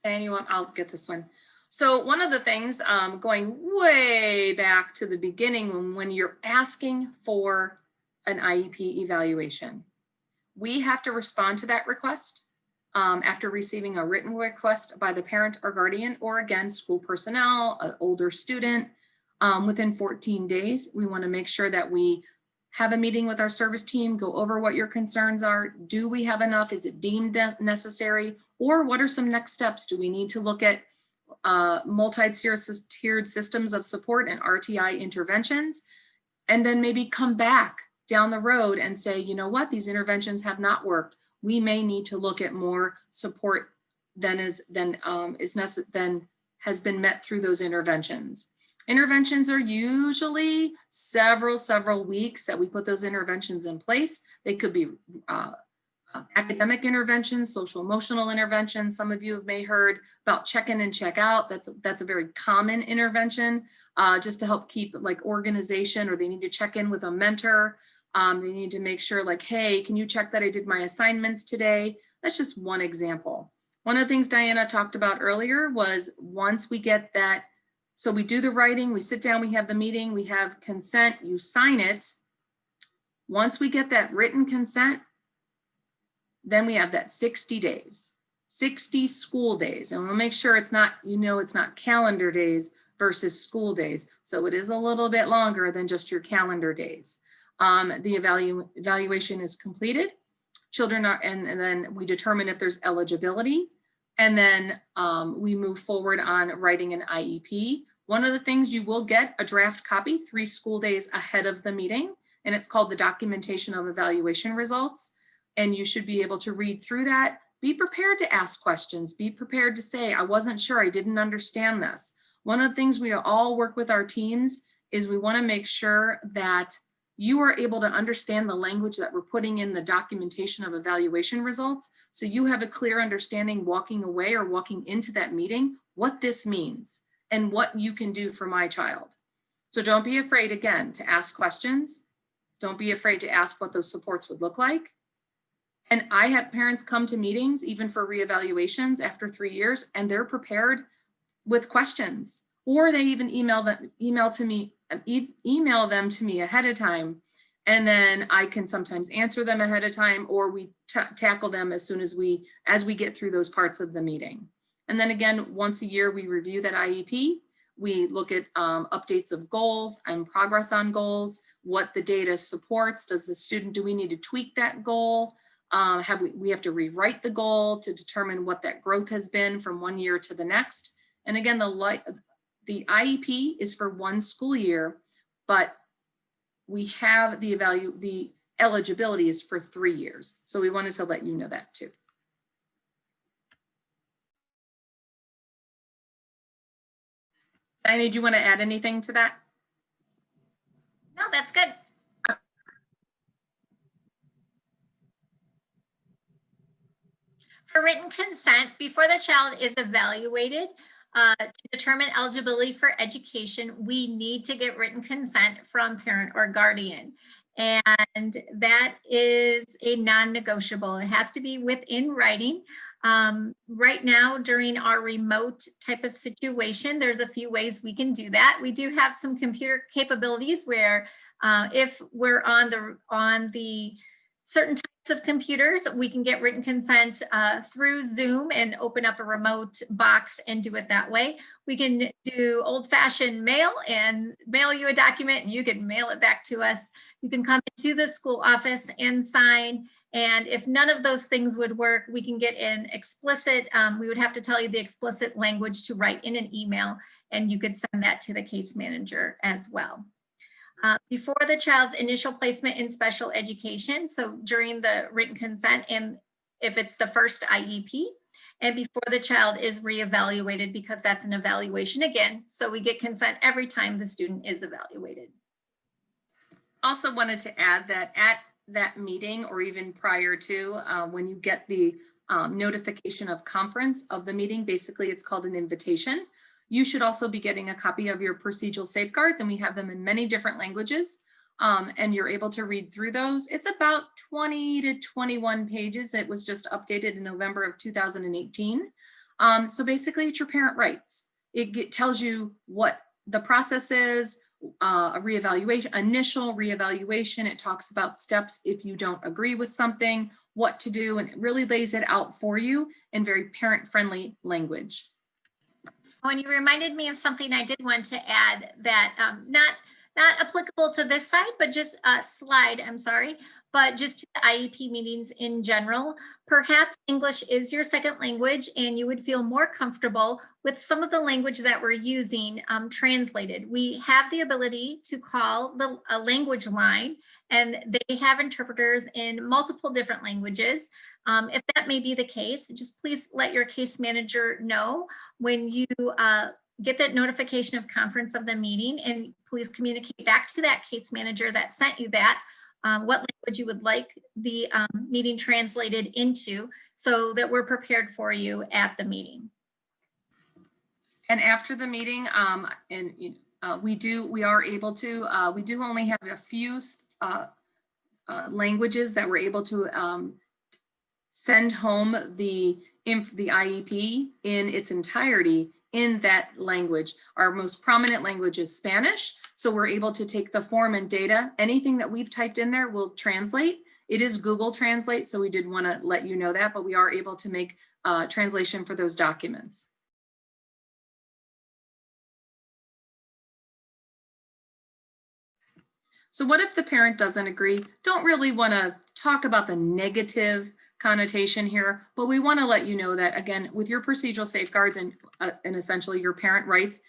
Anyone, I'll get this one. So one of the things, going way back to the beginning, when you're asking for an IEP evaluation, we have to respond to that request after receiving a written request by the parent or guardian, or again, school personnel, an older student, within 14 days. We want to make sure that we have a meeting with our service team, go over what your concerns are. Do we have enough? Is it deemed necessary? Or what are some next steps? Do we need to look at multi-tiered systems of support and RTI interventions? And then maybe come back down the road and say, you know what, these interventions have not worked. We may need to look at more support than has been met through those interventions. Interventions are usually several weeks that we put those interventions in place. They could be academic interventions, social emotional interventions. Some of you may heard about check-in and check-out. That's a very common intervention, just to help keep like organization, or they need to check in with a mentor. They need to make sure like, hey, can you check that I did my assignments today? That's just one example. One of the things Diana talked about earlier was once we get that, so we do the writing, we sit down, we have the meeting, we have consent, you sign it. Once we get that written consent, then we have that 60 days, 60 school days. And we'll make sure it's not, it's not calendar days versus school days. So it is a little bit longer than just your calendar days. The evaluation is completed. Children are, and then we determine if there's eligibility. And then we move forward on writing an IEP. One of the things, you will get a draft copy 3 school days ahead of the meeting, and it's called the documentation of evaluation results. And you should be able to read through that. Be prepared to ask questions. Be prepared to say, I wasn't sure, I didn't understand this. One of the things we all work with our teams is we want to make sure that you are able to understand the language that we're putting in the documentation of evaluation results. So you have a clear understanding walking away or walking into that meeting, what this means and what you can do for my child. So don't be afraid, again, to ask questions. Don't be afraid to ask what those supports would look like. And I have parents come to meetings, even for reevaluations after 3 years, and they're prepared with questions, or they even email them to me ahead of time And then I can sometimes answer them ahead of time, or we tackle them as soon as we get through those parts of the meeting. And then again, once a year, we review that IEP. We look at updates of goals and progress on goals, what the data supports. Do we need to tweak that goal? We have to rewrite the goal to determine what that growth has been from one year to the next. And again, the IEP is for one school year, but we have the eligibility is for 3 years. So we wanted to let you know that too. Diana, do you want to add anything to that? No, that's good. For written consent, before the child is evaluated to determine eligibility for education, we need to get written consent from parent or guardian. And that is a non-negotiable. It has to be within writing. Right now, during our remote type of situation, there's a few ways we can do that. We do have some computer capabilities where if we're on the certain types of computers, we can get written consent through Zoom and open up a remote box and do it that way. We can do old-fashioned mail and mail you a document and you can mail it back to us. You can come into the school office and sign. And if none of those things would work, we can get an explicit, we would have to tell you the explicit language to write in an email, and you could send that to the case manager as well. Before the child's initial placement in special education, so during the written consent, and if it's the first IEP, and before the child is reevaluated, because that's an evaluation again, so we get consent every time the student is evaluated. Also wanted to add that at that meeting, or even prior to, when you get the notification of conference of the meeting, basically it's called an invitation. You should also be getting a copy of your procedural safeguards, and we have them in many different languages, and you're able to read through those. It's about 20 to 21 pages. It was just updated in November of 2018. So basically it's your parent rights. It tells you what the process is, a reevaluation, initial reevaluation. It talks about steps if you don't agree with something, what to do, and it really lays it out for you in very parent-friendly language. Oh, and you reminded me of something I did want to add that not applicable to this side, but just slide, I'm sorry, but just to the IEP meetings in general. Perhaps English is your second language and you would feel more comfortable with some of the language that we're using translated. We have the ability to call a language line, and they have interpreters in multiple different languages. If that may be the case, just please let your case manager know when you get that notification of conference of the meeting, and please communicate back to that case manager that sent you that, what language you would like the meeting translated into, so that we're prepared for you at the meeting. And after the meeting, we do only have a few languages that we're able to send home the IEP in its entirety in that language. Our most prominent language is Spanish, so we're able to take the form and data. Anything that we've typed in there will translate. It is Google Translate, so we did want to let you know that, but we are able to make translation for those documents. So what if the parent doesn't agree? Don't really want to talk about the negative connotation here, but we want to let you know that, again, with your procedural safeguards and essentially your parent rights,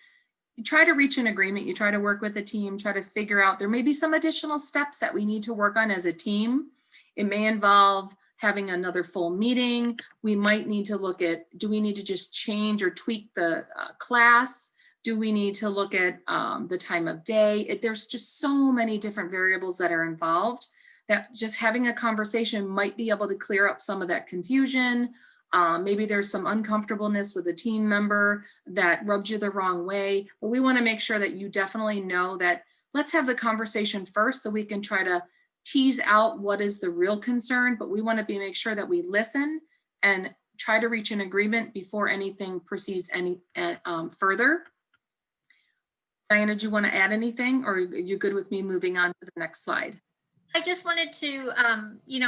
you try to reach an agreement, you try to work with the team, try to figure out there may be some additional steps that we need to work on as a team. It may involve having another full meeting. We might need to look at, do we need to just change or tweak the class? Do we need to look at the time of day? There's just so many different variables that are involved that just having a conversation might be able to clear up some of that confusion. Maybe there's some uncomfortableness with a team member that rubbed you the wrong way, but we want to make sure that you definitely know that let's have the conversation first so we can try to tease out what is the real concern, but we want to make sure that we listen and try to reach an agreement before anything proceeds any further. Diana, do you want to add anything, or are you good with me moving on to the next slide? I just wanted to,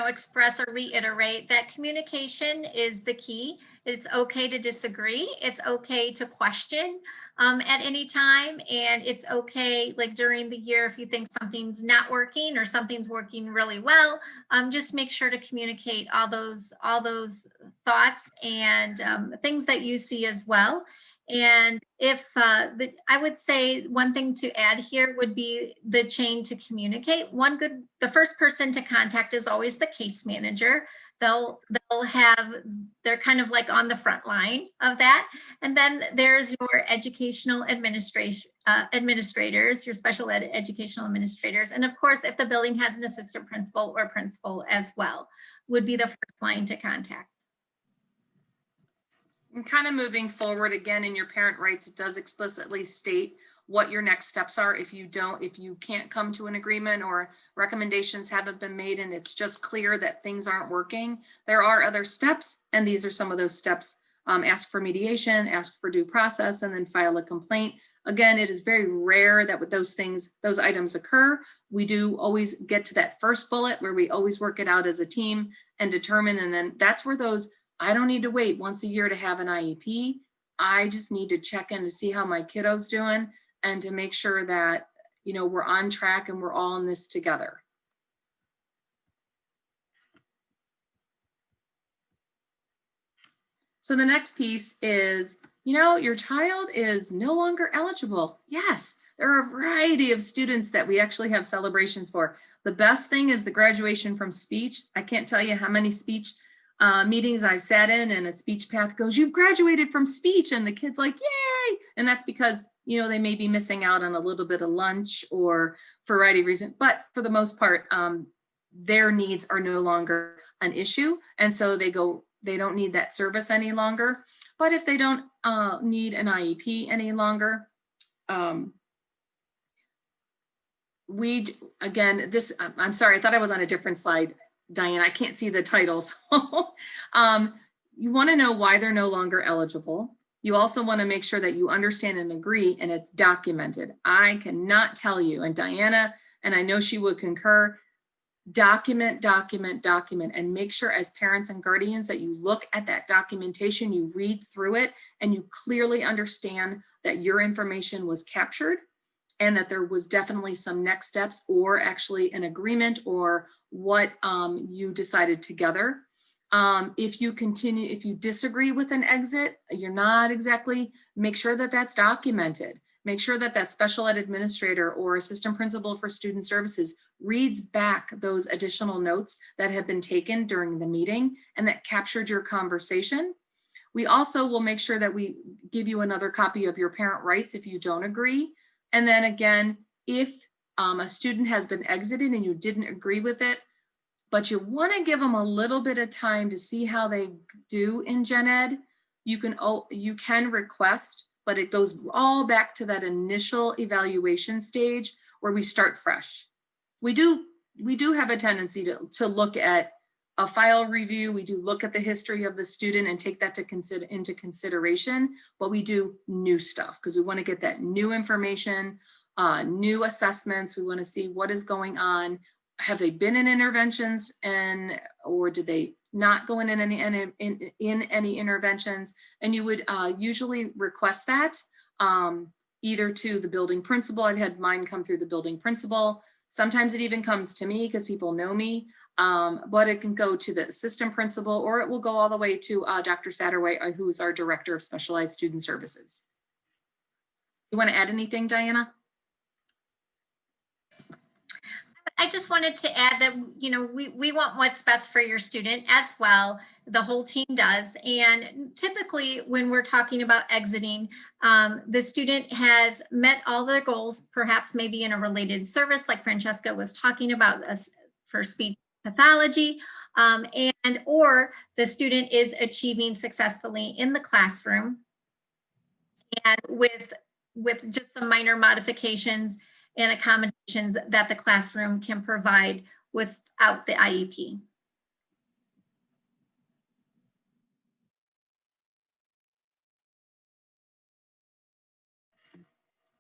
express or reiterate that communication is the key. It's okay to disagree. It's okay to question at any time. And it's okay, like during the year, if you think something's not working or something's working really well, just make sure to communicate all those thoughts and things that you see as well. And if I would say one thing to add here would be the chain to communicate. The first person to contact is always the case manager. They're kind of like on the front line of that. And then there's your educational administrators, your special ed educational administrators. And of course, if the building has an assistant principal or principal as well, would be the first line to contact. And kind of moving forward again in your parent rights, it does explicitly state what your next steps are if you can't come to an agreement or recommendations haven't been made and it's just clear that things aren't working. There are other steps, and these are some of those steps. Ask for mediation, ask for due process, and then file a complaint. Again, it is very rare that with those items occur. We do always get to that first bullet where we always work it out as a team and determine, and then that's where I don't need to wait once a year to have an IEP. I just need to check in to see how my kiddo's doing and to make sure that, we're on track and we're all in this together. So the next piece is, your child is no longer eligible. Yes, there are a variety of students that we actually have celebrations for. The best thing is the graduation from speech. I can't tell you how many speech meetings I've sat in and a speech path goes, you've graduated from speech, and the kid's like, yay. And that's because, they may be missing out on a little bit of lunch or for a variety of reasons, but for the most part, their needs are no longer an issue. And so they don't need that service any longer. But if they don't need an IEP any longer, I'm sorry, I thought I was on a different slide. Diane, I can't see the titles. You want to know why they're no longer eligible. You also want to make sure that you understand and agree, and it's documented. I cannot tell you, and Diana, and I know she would concur, document, and make sure as parents and guardians that you look at that documentation, you read through it, and you clearly understand that your information was captured and that there was definitely some next steps or actually an agreement or what you decided together. If you disagree with an exit, you're not exactly, make sure that that's documented. Make sure that that special ed administrator or assistant principal for student services reads back those additional notes that have been taken during the meeting and that captured your conversation. We also will make sure that we give you another copy of your parent rights if you don't agree. And then again, if a student has been exited and you didn't agree with it, but you want to give them a little bit of time to see how they do in gen ed, you can request, but it goes all back to that initial evaluation stage where we start fresh. We do have a tendency to look at a file review. We do look at the history of the student and take that into consideration, but we do new stuff because we want to get that new information, new assessments. We want to see what is going on. Have they been in interventions or did they not go in any interventions? And you would usually request that either to the building principal. I've had mine come through the building principal. Sometimes it even comes to me because people know me, but it can go to the assistant principal or it will go all the way to Dr. Satterway, who is our director of specialized student services. You want to add anything, Diana? I just wanted to add that, we want what's best for your student as well. The whole team does. And typically when we're talking about exiting, the student has met all their goals, perhaps maybe in a related service like Francesca was talking about for speech pathology, or the student is achieving successfully in the classroom and with just some minor modifications and accommodations that the classroom can provide without the IEP.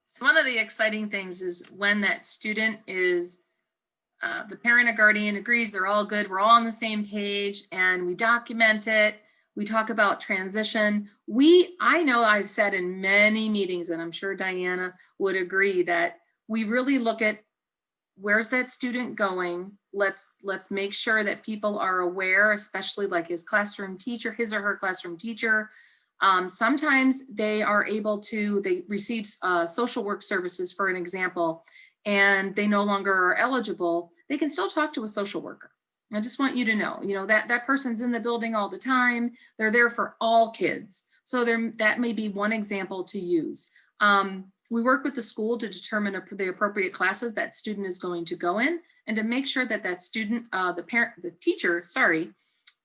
So one of the exciting things is when that student is the parent or guardian agrees, they're all good, we're all on the same page, and we document it. We talk about transition. I know I've said in many meetings, and I'm sure Diana would agree, that we really look at where's that student going. Let's make sure that people are aware, especially like his or her classroom teacher. Sometimes they are able to, they receive social work services, for an example, and they no longer are eligible. They can still talk to a social worker. I just want you to know, that person's in the building all the time. They're there for all kids. So that may be one example to use. We work with the school to determine the appropriate classes that student is going to go in, and to make sure that student, the teacher,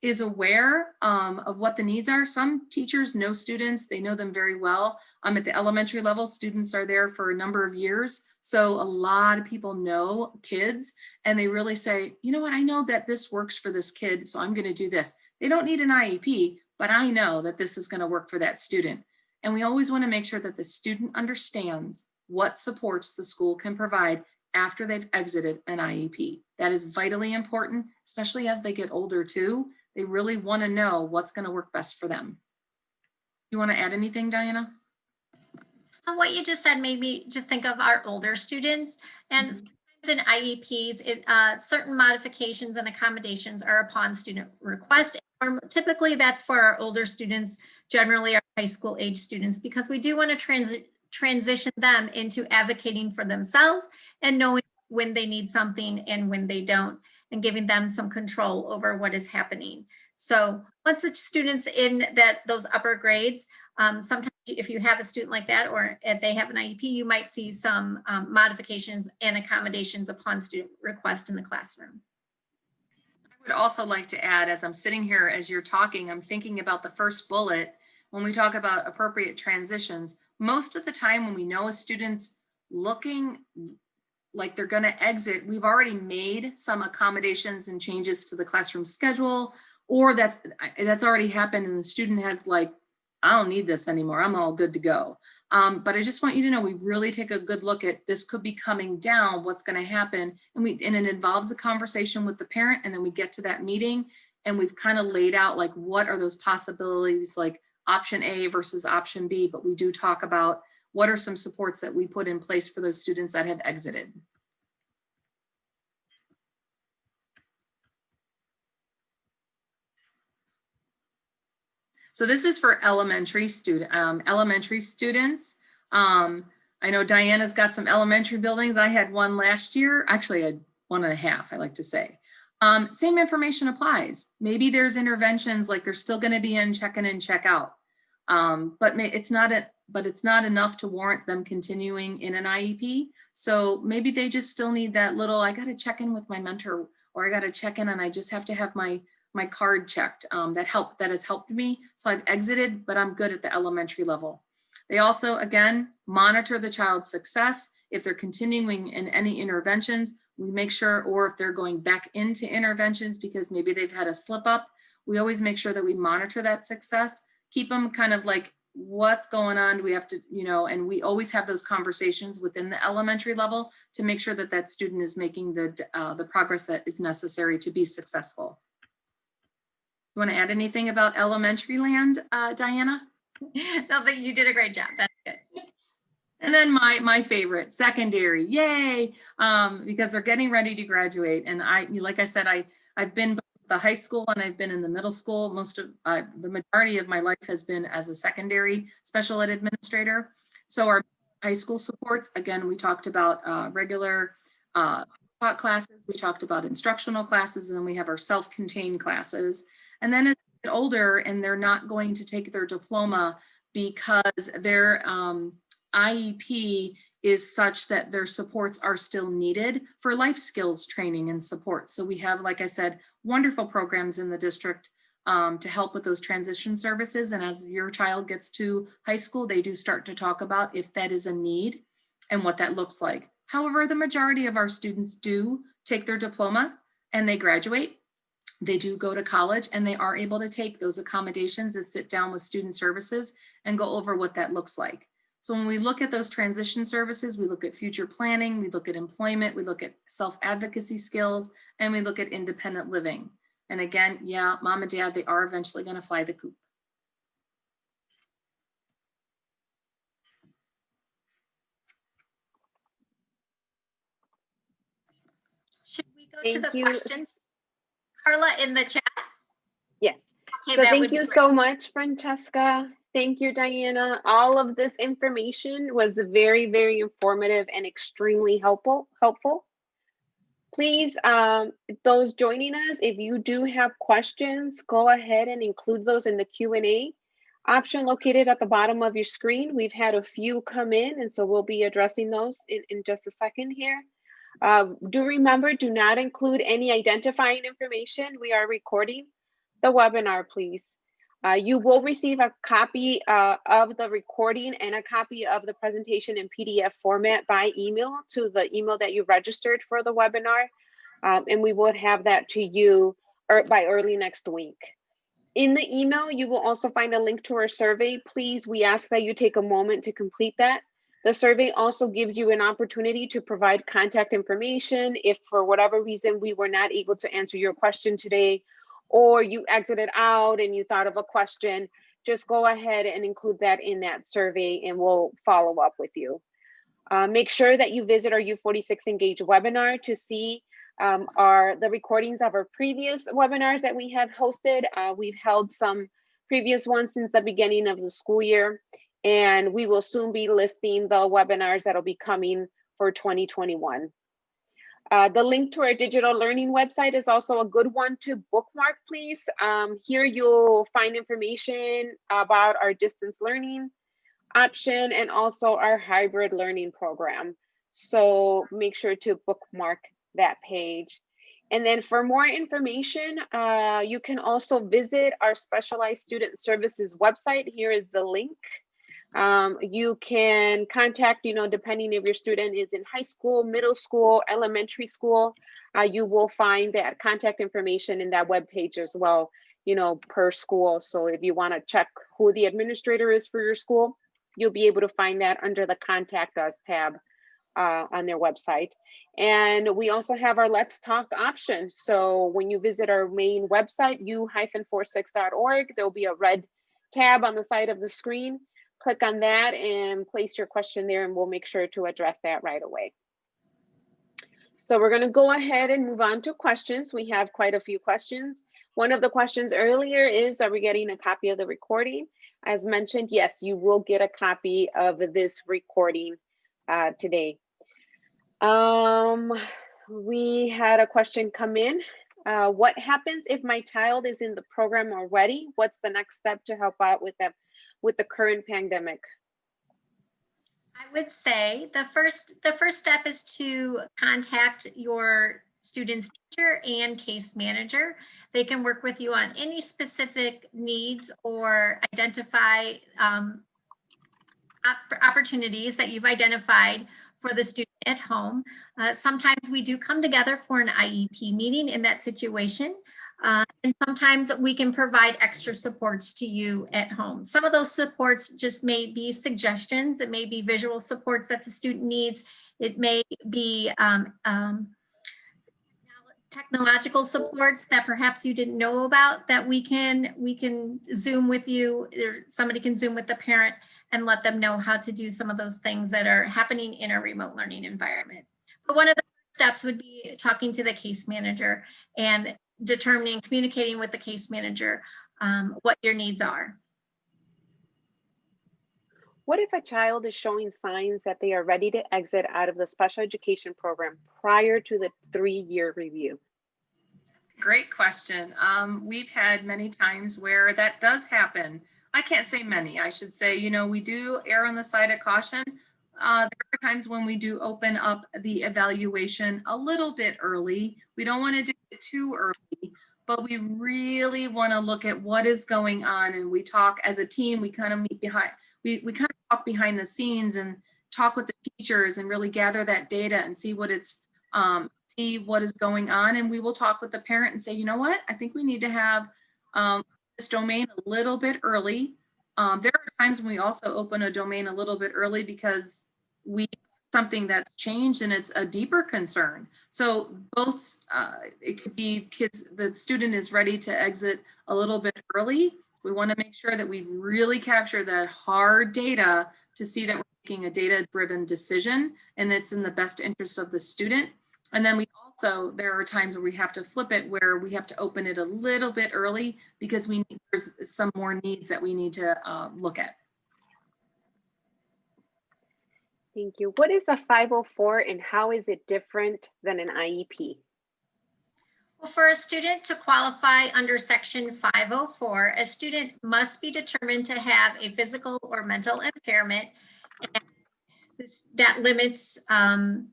is aware of what the needs are. Some teachers know students, they know them very well. At the elementary level, students are there for a number of years. So a lot of people know kids, and they really say, you know what, I know that this works for this kid, so I'm going to do this. They don't need an IEP, but I know that this is going to work for that student. And we always want to make sure that the student understands what supports the school can provide after they've exited an IEP. That is vitally important, especially as they get older too. They really want to know what's going to work best for them. You want to add anything, Diana? What you just said made me just think of our older students, and in IEPs, certain modifications and accommodations are upon student request. Or typically that's for our older students, generally our high school age students, because we do want to transition them into advocating for themselves and knowing when they need something and when they don't, and giving them some control over what is happening. So once the students in those upper grades, sometimes if you have a student like that, or if they have an IEP, you might see some modifications and accommodations upon student request in the classroom. I would also like to add, as I'm sitting here, as you're talking, I'm thinking about the first bullet. When we talk about appropriate transitions, most of the time when we know a student's looking like they're going to exit, we've already made some accommodations and changes to the classroom schedule, or that's already happened and the student has like, I don't need this anymore, I'm all good to go. But I just want you to know, we really take a good look at this could be coming down, what's going to happen. And it involves a conversation with the parent, and then we get to that meeting and we've kind of laid out like what are those possibilities, like option A versus option B, but we do talk about what are some supports that we put in place for those students that have exited. So this is for elementary students. I know Diana's got some elementary buildings. I had one last year. Actually, I had 1.5, I like to say. Same information applies. Maybe there's interventions, like they're still going to be in check in and check out. But it's not enough to warrant them continuing in an IEP. So maybe they just still need that little, I got to check in with my mentor, or I got to check in and I just have to have my card checked. That has helped me. So I've exited, but I'm good at the elementary level. They also, again, monitor the child's success. If they're continuing in any interventions, we make sure, or if they're going back into interventions because maybe they've had a slip up, we always make sure that we monitor that success, keep them kind of like, what's going on? Do we have to, and we always have those conversations within the elementary level to make sure that that student is making the progress that is necessary to be successful. You want to add anything about elementary land, Diana? No, but you did a great job. That's good. And then my favorite, secondary, yay, because they're getting ready to graduate. And like I said, I've been the high school and I've been in the middle school. The majority of my life has been as a secondary special ed administrator. So our high school supports, again, we talked about regular taught classes, we talked about instructional classes, and then we have our self-contained classes. And then as they get older and they're not going to take their diploma because their IEP is such that their supports are still needed for life skills training and support. So we have, like I said, wonderful programs in the district to help with those transition services. And as your child gets to high school, they do start to talk about if that is a need and what that looks like. However, the majority of our students do take their diploma and they graduate. They do go to college and they are able to take those accommodations and sit down with student services and go over what that looks like. So when we look at those transition services, we look at future planning, we look at employment, we look at self-advocacy skills, and we look at independent living. And again, yeah, mom and dad, they are eventually going to fly the coop. Should we go Thank to the you. questions, Carla, in the chat? Yes. Okay, So that thank would be you great. so much, Francesca. Thank you, Diana. All of this information was very, very informative and extremely helpful. Please, those joining us, if you do have questions, go ahead and include those in the Q&A option located at the bottom of your screen. We've had a few come in, and so we'll be addressing those in just a second here. Do remember, do not include any identifying information. We are recording the webinar, please. You will receive a copy of the recording and a copy of the presentation in PDF format by email to the email that you registered for the webinar. And we would have that to you by early next week. In the email, you will also find a link to our survey. Please, we ask that you take a moment to complete that. The survey also gives you an opportunity to provide contact information if for whatever reason we were not able to answer your question today, or you exited out and you thought of a question, just go ahead and include that in that survey and we'll follow up with you. Make sure that you visit our U46Engage webinar to see the recordings of our previous webinars that we have hosted. We've held some previous ones since the beginning of the school year, and we will soon be listing the webinars that'll be coming for 2021. The link to our digital learning website is also a good one to bookmark, please. Here you'll find information about our distance learning option and also our hybrid learning program. So make sure to bookmark that page. And then for more information, you can also visit our Specialized Student Services website. Here is the link. You can contact, depending if your student is in high school, middle school, elementary school, you will find that contact information in that web page as well, per school. So if you want to check who the administrator is for your school, you'll be able to find that under the Contact Us tab on their website. And we also have our Let's Talk option. So when you visit our main website, u-46.org, there'll be a red tab on the side of the screen. Click on that and place your question there, and we'll make sure to address that right away. So we're going to go ahead and move on to questions. We have quite a few questions. One of the questions earlier is, are we getting a copy of the recording? As mentioned, yes, you will get a copy of this recording today. We had a question come in. What happens if my child is in the program already? What's the next step to help out with them with the current pandemic? I would say the first step is to contact your student's teacher and case manager. They can work with you on any specific needs or identify opportunities that you've identified for the student at home. Sometimes we do come together for an IEP meeting in that situation. And sometimes we can provide extra supports to you at home. Some of those supports just may be suggestions. It may be visual supports that the student needs. It may be technological supports that perhaps you didn't know about that we can Zoom with you, or somebody can Zoom with the parent and let them know how to do some of those things that are happening in a remote learning environment. But one of the steps would be talking to the case manager and communicating with the case manager what your needs are. What if a child is showing signs that they are ready to exit out of the special education program prior to the 3-year review? Great question. We've had many times where that does happen. I can't say many, I should say, we do err on the side of caution. There are times when we do open up the evaluation a little bit early. We don't want to do it too early, but we really want to look at what is going on. And we talk as a team, we kind of meet behind, we kind of talk behind the scenes and talk with the teachers and really gather that data and see what is going on. And we will talk with the parent and say, you know what, I think we need to have this domain a little bit early There are times when we also open a domain a little bit early because something that's changed and it's a deeper concern. So both, it could be the student is ready to exit a little bit early. We want to make sure that we really capture that hard data to see that we're making a data-driven decision and it's in the best interest of the student. And then there are times where we have to flip it, where we have to open it a little bit early because there's some more needs that we need to look at. Thank you. What is a 504 and how is it different than an IEP? Well, for a student to qualify under Section 504, a student must be determined to have a physical or mental impairment, and that limits one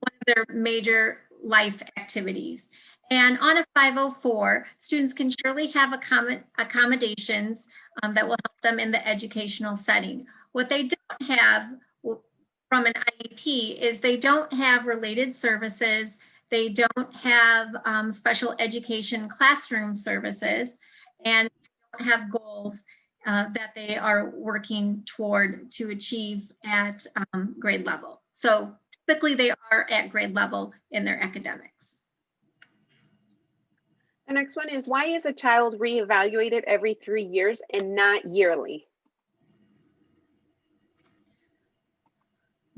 of their major life activities. And on a 504, students can surely have accommodations that will help them in the educational setting. What they don't have from an IEP is they don't have related services, they don't have special education classroom services, and don't have goals that they are working toward to achieve at grade level. So typically they are at grade level in their academics. The next one is, why is a child reevaluated every 3 years and not yearly?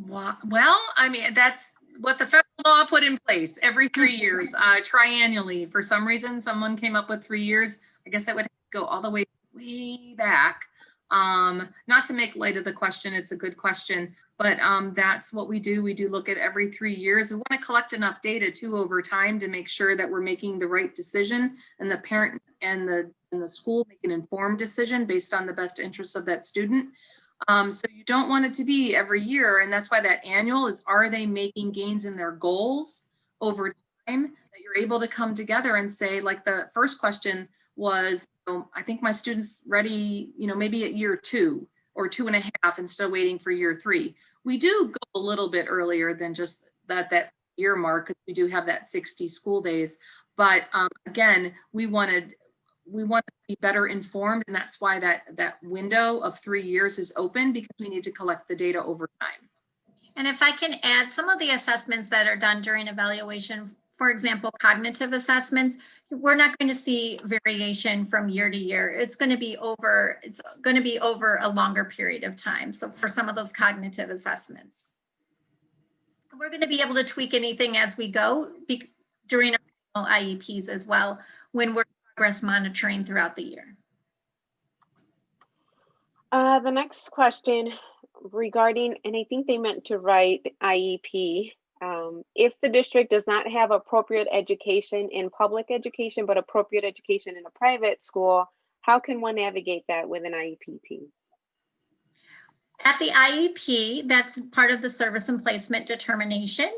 Well, I mean, that's what the federal law put in place every 3 years, triennially. For some reason, someone came up with 3 years. I guess that would go all the way back. Not to make light of the question, it's a good question, but that's what we do. We do look at every 3 years. We want to collect enough data too over time to make sure that we're making the right decision and the parent and the school make an informed decision based on the best interests of that student. So you don't want it to be every year. And that's why that annual is, are they making gains in their goals over time, that you're able to come together and say, like the first question was, I think my student's ready, maybe at year 2 or 2.5 instead of waiting for year 3. We do go a little bit earlier than just that year mark, because we do have that 60 school days. But again, we want to be better informed, and that's why that window of 3 years is open, because we need to collect the data over time. And if I can add, some of the assessments that are done during evaluation, for example, cognitive assessments, we're not going to see variation from year to year. It's going to be over a longer period of time. So for some of those cognitive assessments, we're going to be able to tweak anything as we go during our IEPs as well, when we're progress monitoring throughout the year. The next question regarding, and I think they meant to write IEP, if the district does not have appropriate education in public education, but appropriate education in a private school, how can one navigate that with an IEP team? At the IEP, that's part of the service and placement determination.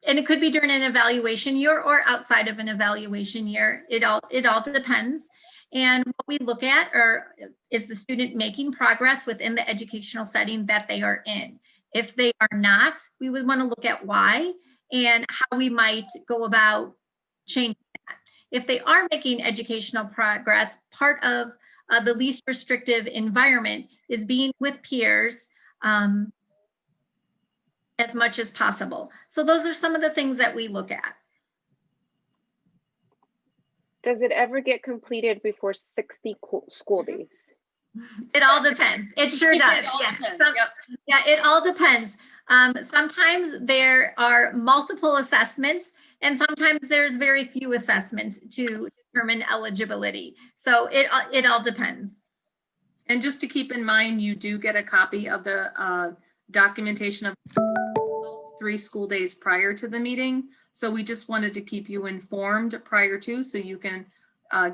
And it could be during an evaluation year or outside of an evaluation year. It all depends. And what we look at is the student making progress within the educational setting that they are in. If they are not, we would want to look at why and how we might go about changing that. If they are making educational progress, part of the least restrictive environment is being with peers as much as possible. So those are some of the things that we look at. Does it ever get completed before 60 school days? It all depends. It sure does. Yes. Yeah, it all depends. Sometimes there are multiple assessments, and sometimes there's very few assessments to determine eligibility. So it all depends. And just to keep in mind, you do get a copy of the documentation of 3 school days prior to the meeting. So we just wanted to keep you informed prior to, so you can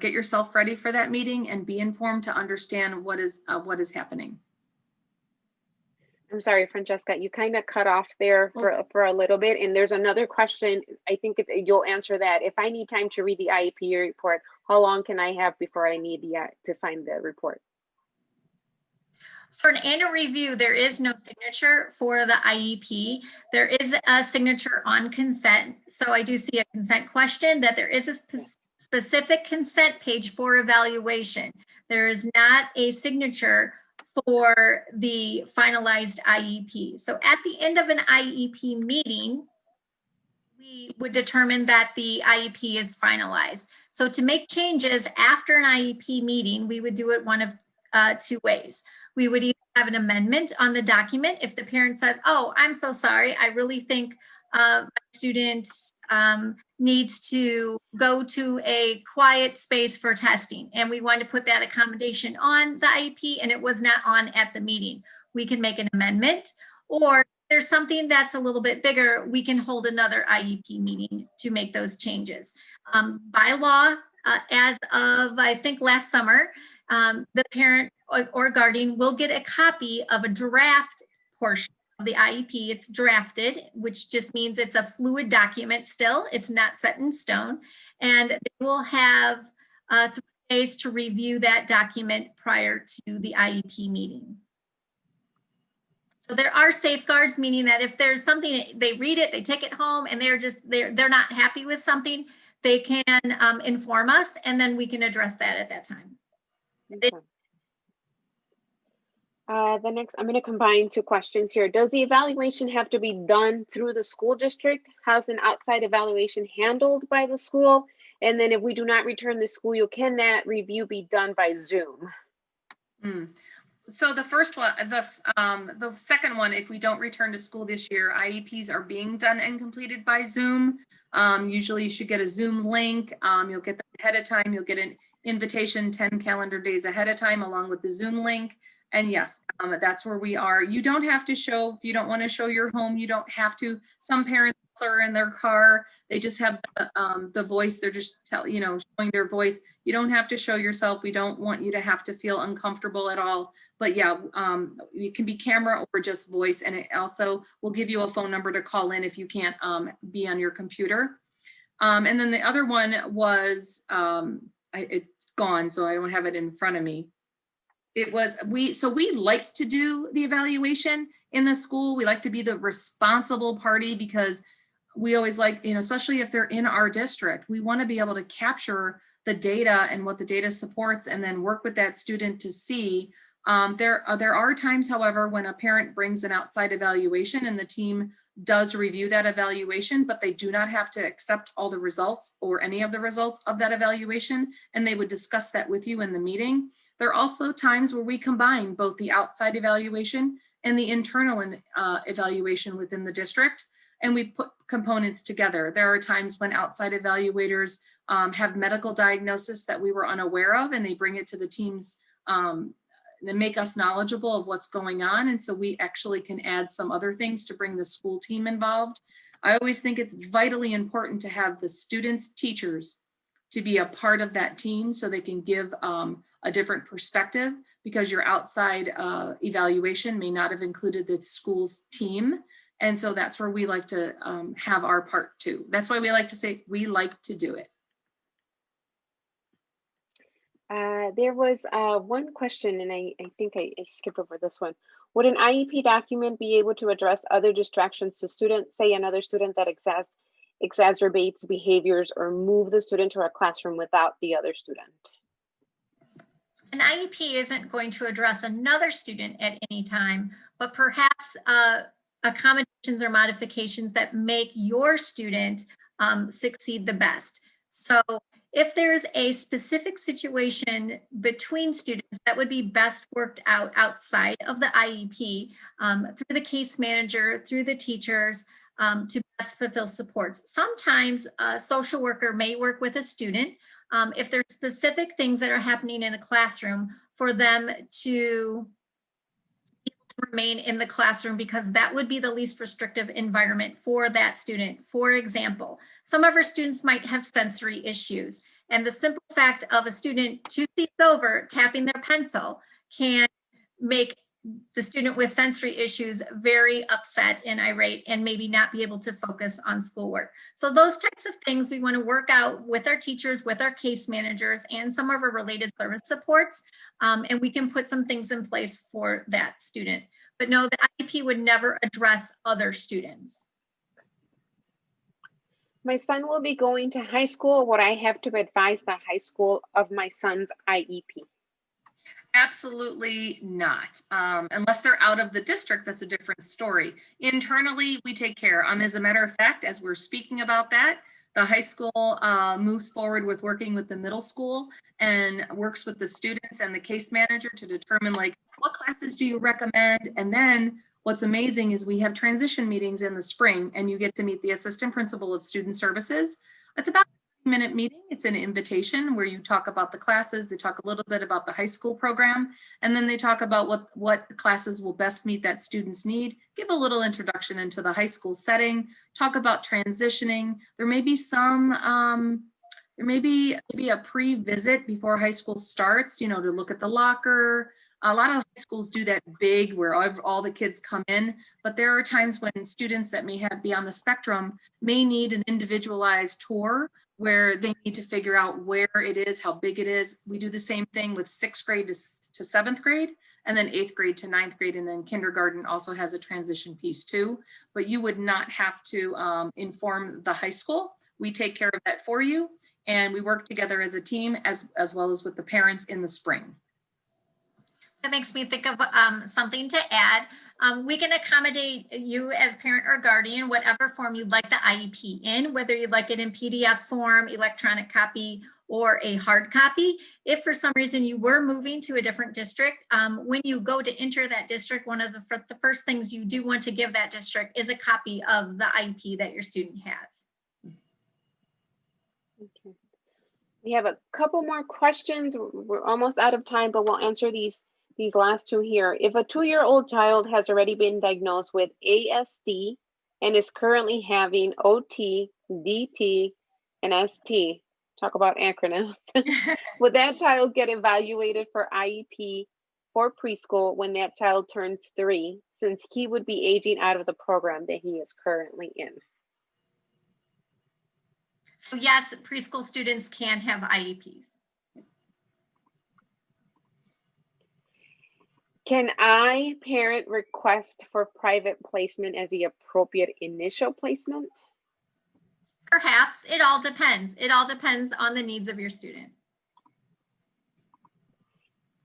get yourself ready for that meeting and be informed to understand what is happening. I'm sorry, Francesca, you kind of cut off there for a little bit. And there's another question. I think you'll answer that. If I need time to read the IEP report, how long can I have before I need to sign the report? For an annual review, there is no signature for the IEP. There is a signature on consent. So I do see a consent question that there is a specific consent page for evaluation. There is not a signature for the finalized IEP. So at the end of an IEP meeting, we would determine that the IEP is finalized. So to make changes after an IEP meeting, we would do it one of two ways. We would either have an amendment on the document if the parent says, oh, I'm so sorry, I really think my student needs to go to a quiet space for testing, and we want to put that accommodation on the IEP and it was not on at the meeting. We can make an amendment, or if there's something that's a little bit bigger, we can hold another IEP meeting to make those changes. By law, as of, I think, last summer, the parent or guardian will get a copy of a draft portion of the IEP. It's drafted, which just means it's a fluid document still. It's not set in stone. And they will have 3 days to review that document prior to the IEP meeting. So there are safeguards, meaning that if there's something, they read it, they take it home, and they're not happy with something, they can inform us, and then we can address that at that time. Okay. The next, I'm going to combine 2 questions here. Does the evaluation have to be done through the school district? How's an outside evaluation handled by the school? And then if we do not return to school, can that review be done by Zoom? So the first one, the second one, if we don't return to school this year, IEPs are being done and completed by Zoom. Usually you should get a Zoom link. You'll get that ahead of time. You'll get an invitation 10 calendar days ahead of time along with the Zoom link. And yes, that's where we are. You don't have to show, if you don't want to show your home, you don't have to. Some parents are in their car. They just have the voice. They're just showing their voice. You don't have to show yourself. We don't want you to have to feel uncomfortable at all. But yeah, it can be camera or just voice. And it also will give you a phone number to call in if you can't be on your computer. And then the other one was, it's gone, so I don't have it in front of me. It was, we like to do the evaluation in the school. We like to be the responsible party because we always like, especially if they're in our district, we want to be able to capture the data and what the data supports and then work with that student to see. There are times, however, when a parent brings an outside evaluation and the team does review that evaluation, but they do not have to accept all the results or any of the results of that evaluation, and they would discuss that with you in the meeting. There are also times where we combine both the outside evaluation and the internal evaluation within the district, and we put components together. There are times when outside evaluators have medical diagnosis that we were unaware of, and they bring it to the teams and make us knowledgeable of what's going on. And so we actually can add some other things to bring the school team involved. I always think it's vitally important to have the students' teachers to be a part of that team so they can give a different perspective, because your outside evaluation may not have included the school's team. And so that's where we like to have our part too. That's why we like to say we like to do it. There was one question, and I think I skipped over this one. Would an IEP document be able to address other distractions to students, say another student that exacerbates behaviors, or move the student to our classroom without the other student? An IEP isn't going to address another student at any time, but perhaps accommodations or modifications that make your student succeed the best. So if there's a specific situation between students that would be best worked out outside of the IEP through the case manager, through the teachers, to best fulfill supports. Sometimes a social worker may work with a student if there's specific things that are happening in a classroom for them to remain in the classroom, because that would be the least restrictive environment for that student. For example, some of our students might have sensory issues, and the simple fact of a student 2 seats over tapping their pencil can make the student with sensory issues very upset and irate and maybe not be able to focus on schoolwork. So those types of things we want to work out with our teachers, with our case managers, and some of our related service supports, and we can put some things in place for that student. But no, the IEP would never address other students. My son will be going to high school. Would I have to advise the high school of my son's IEP? Absolutely not. Unless they're out of the district, that's a different story. Internally, we take care. As a matter of fact, as we're speaking about that, the high school moves forward with working with the middle school and works with the students and the case manager to determine like what classes do you recommend. And then what's amazing is we have transition meetings in the spring and you get to meet the assistant principal of student services. It's about a 30-minute meeting. It's an invitation where you talk about the classes, they talk a little bit about the high school program, and then they talk about what classes will best meet that student's need, give a little introduction into the high school setting, talk about transitioning. There may be some, there may be maybe a pre-visit before high school starts, to look at the locker. A lot of high schools do that big where all the kids come in, but there are times when students that may be on the spectrum may need an individualized tour where they need to figure out where it is, how big it is. We do the same thing with 6th grade to 7th grade, and then 8th grade to 9th grade, and then kindergarten also has a transition piece too. But you would not have to inform the high school. We take care of that for you, and we work together as a team as well as with the parents in the spring. That makes me think of something to add. We can accommodate you as parent or guardian, whatever form you'd like the IEP in, whether you'd like it in PDF form, electronic copy, or a hard copy. If for some reason you were moving to a different district, when you go to enter that district, one of the first things you do want to give that district is a copy of the IEP that your student has. Okay. We have a couple more questions. We're almost out of time, but we'll answer these last two here. If a 2-year-old child has already been diagnosed with ASD and is currently having OT, DT, and ST, talk about acronyms, would that child get evaluated for IEP for preschool when that child turns 3, since he would be aging out of the program that he is currently in? So yes, preschool students can have IEPs. Can I, parent, request for private placement as the appropriate initial placement? Perhaps. It all depends. It all depends on the needs of your student.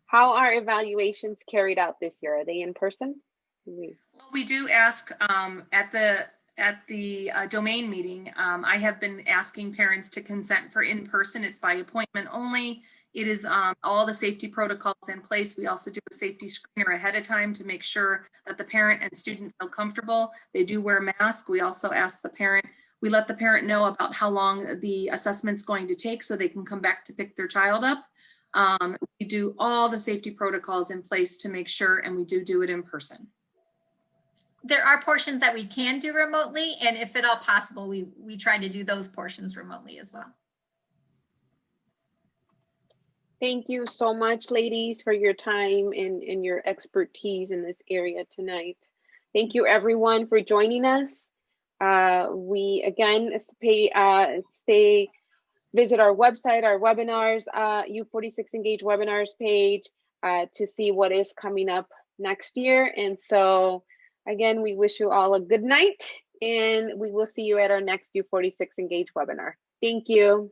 How are evaluations carried out this year? Are they in person? Well, we do ask at the domain meeting. I have been asking parents to consent for in-person. It's by appointment only. It is all the safety protocols in place. We also do a safety screener ahead of time to make sure that the parent and student feel comfortable. They do wear masks. We also ask the parent, we let the parent know about how long the assessment's going to take so they can come back to pick their child up. We do all the safety protocols in place to make sure, and we do it in person. There are portions that we can do remotely, and if at all possible, we try to do those portions remotely as well. Thank you so much, ladies, for your time and your expertise in this area tonight. Thank you, everyone, for joining us. We again visit our website, our webinars, U46Engage webinars page to see what is coming up next year. And so, again, we wish you all a good night, and we will see you at our next U46Engage webinar. Thank you.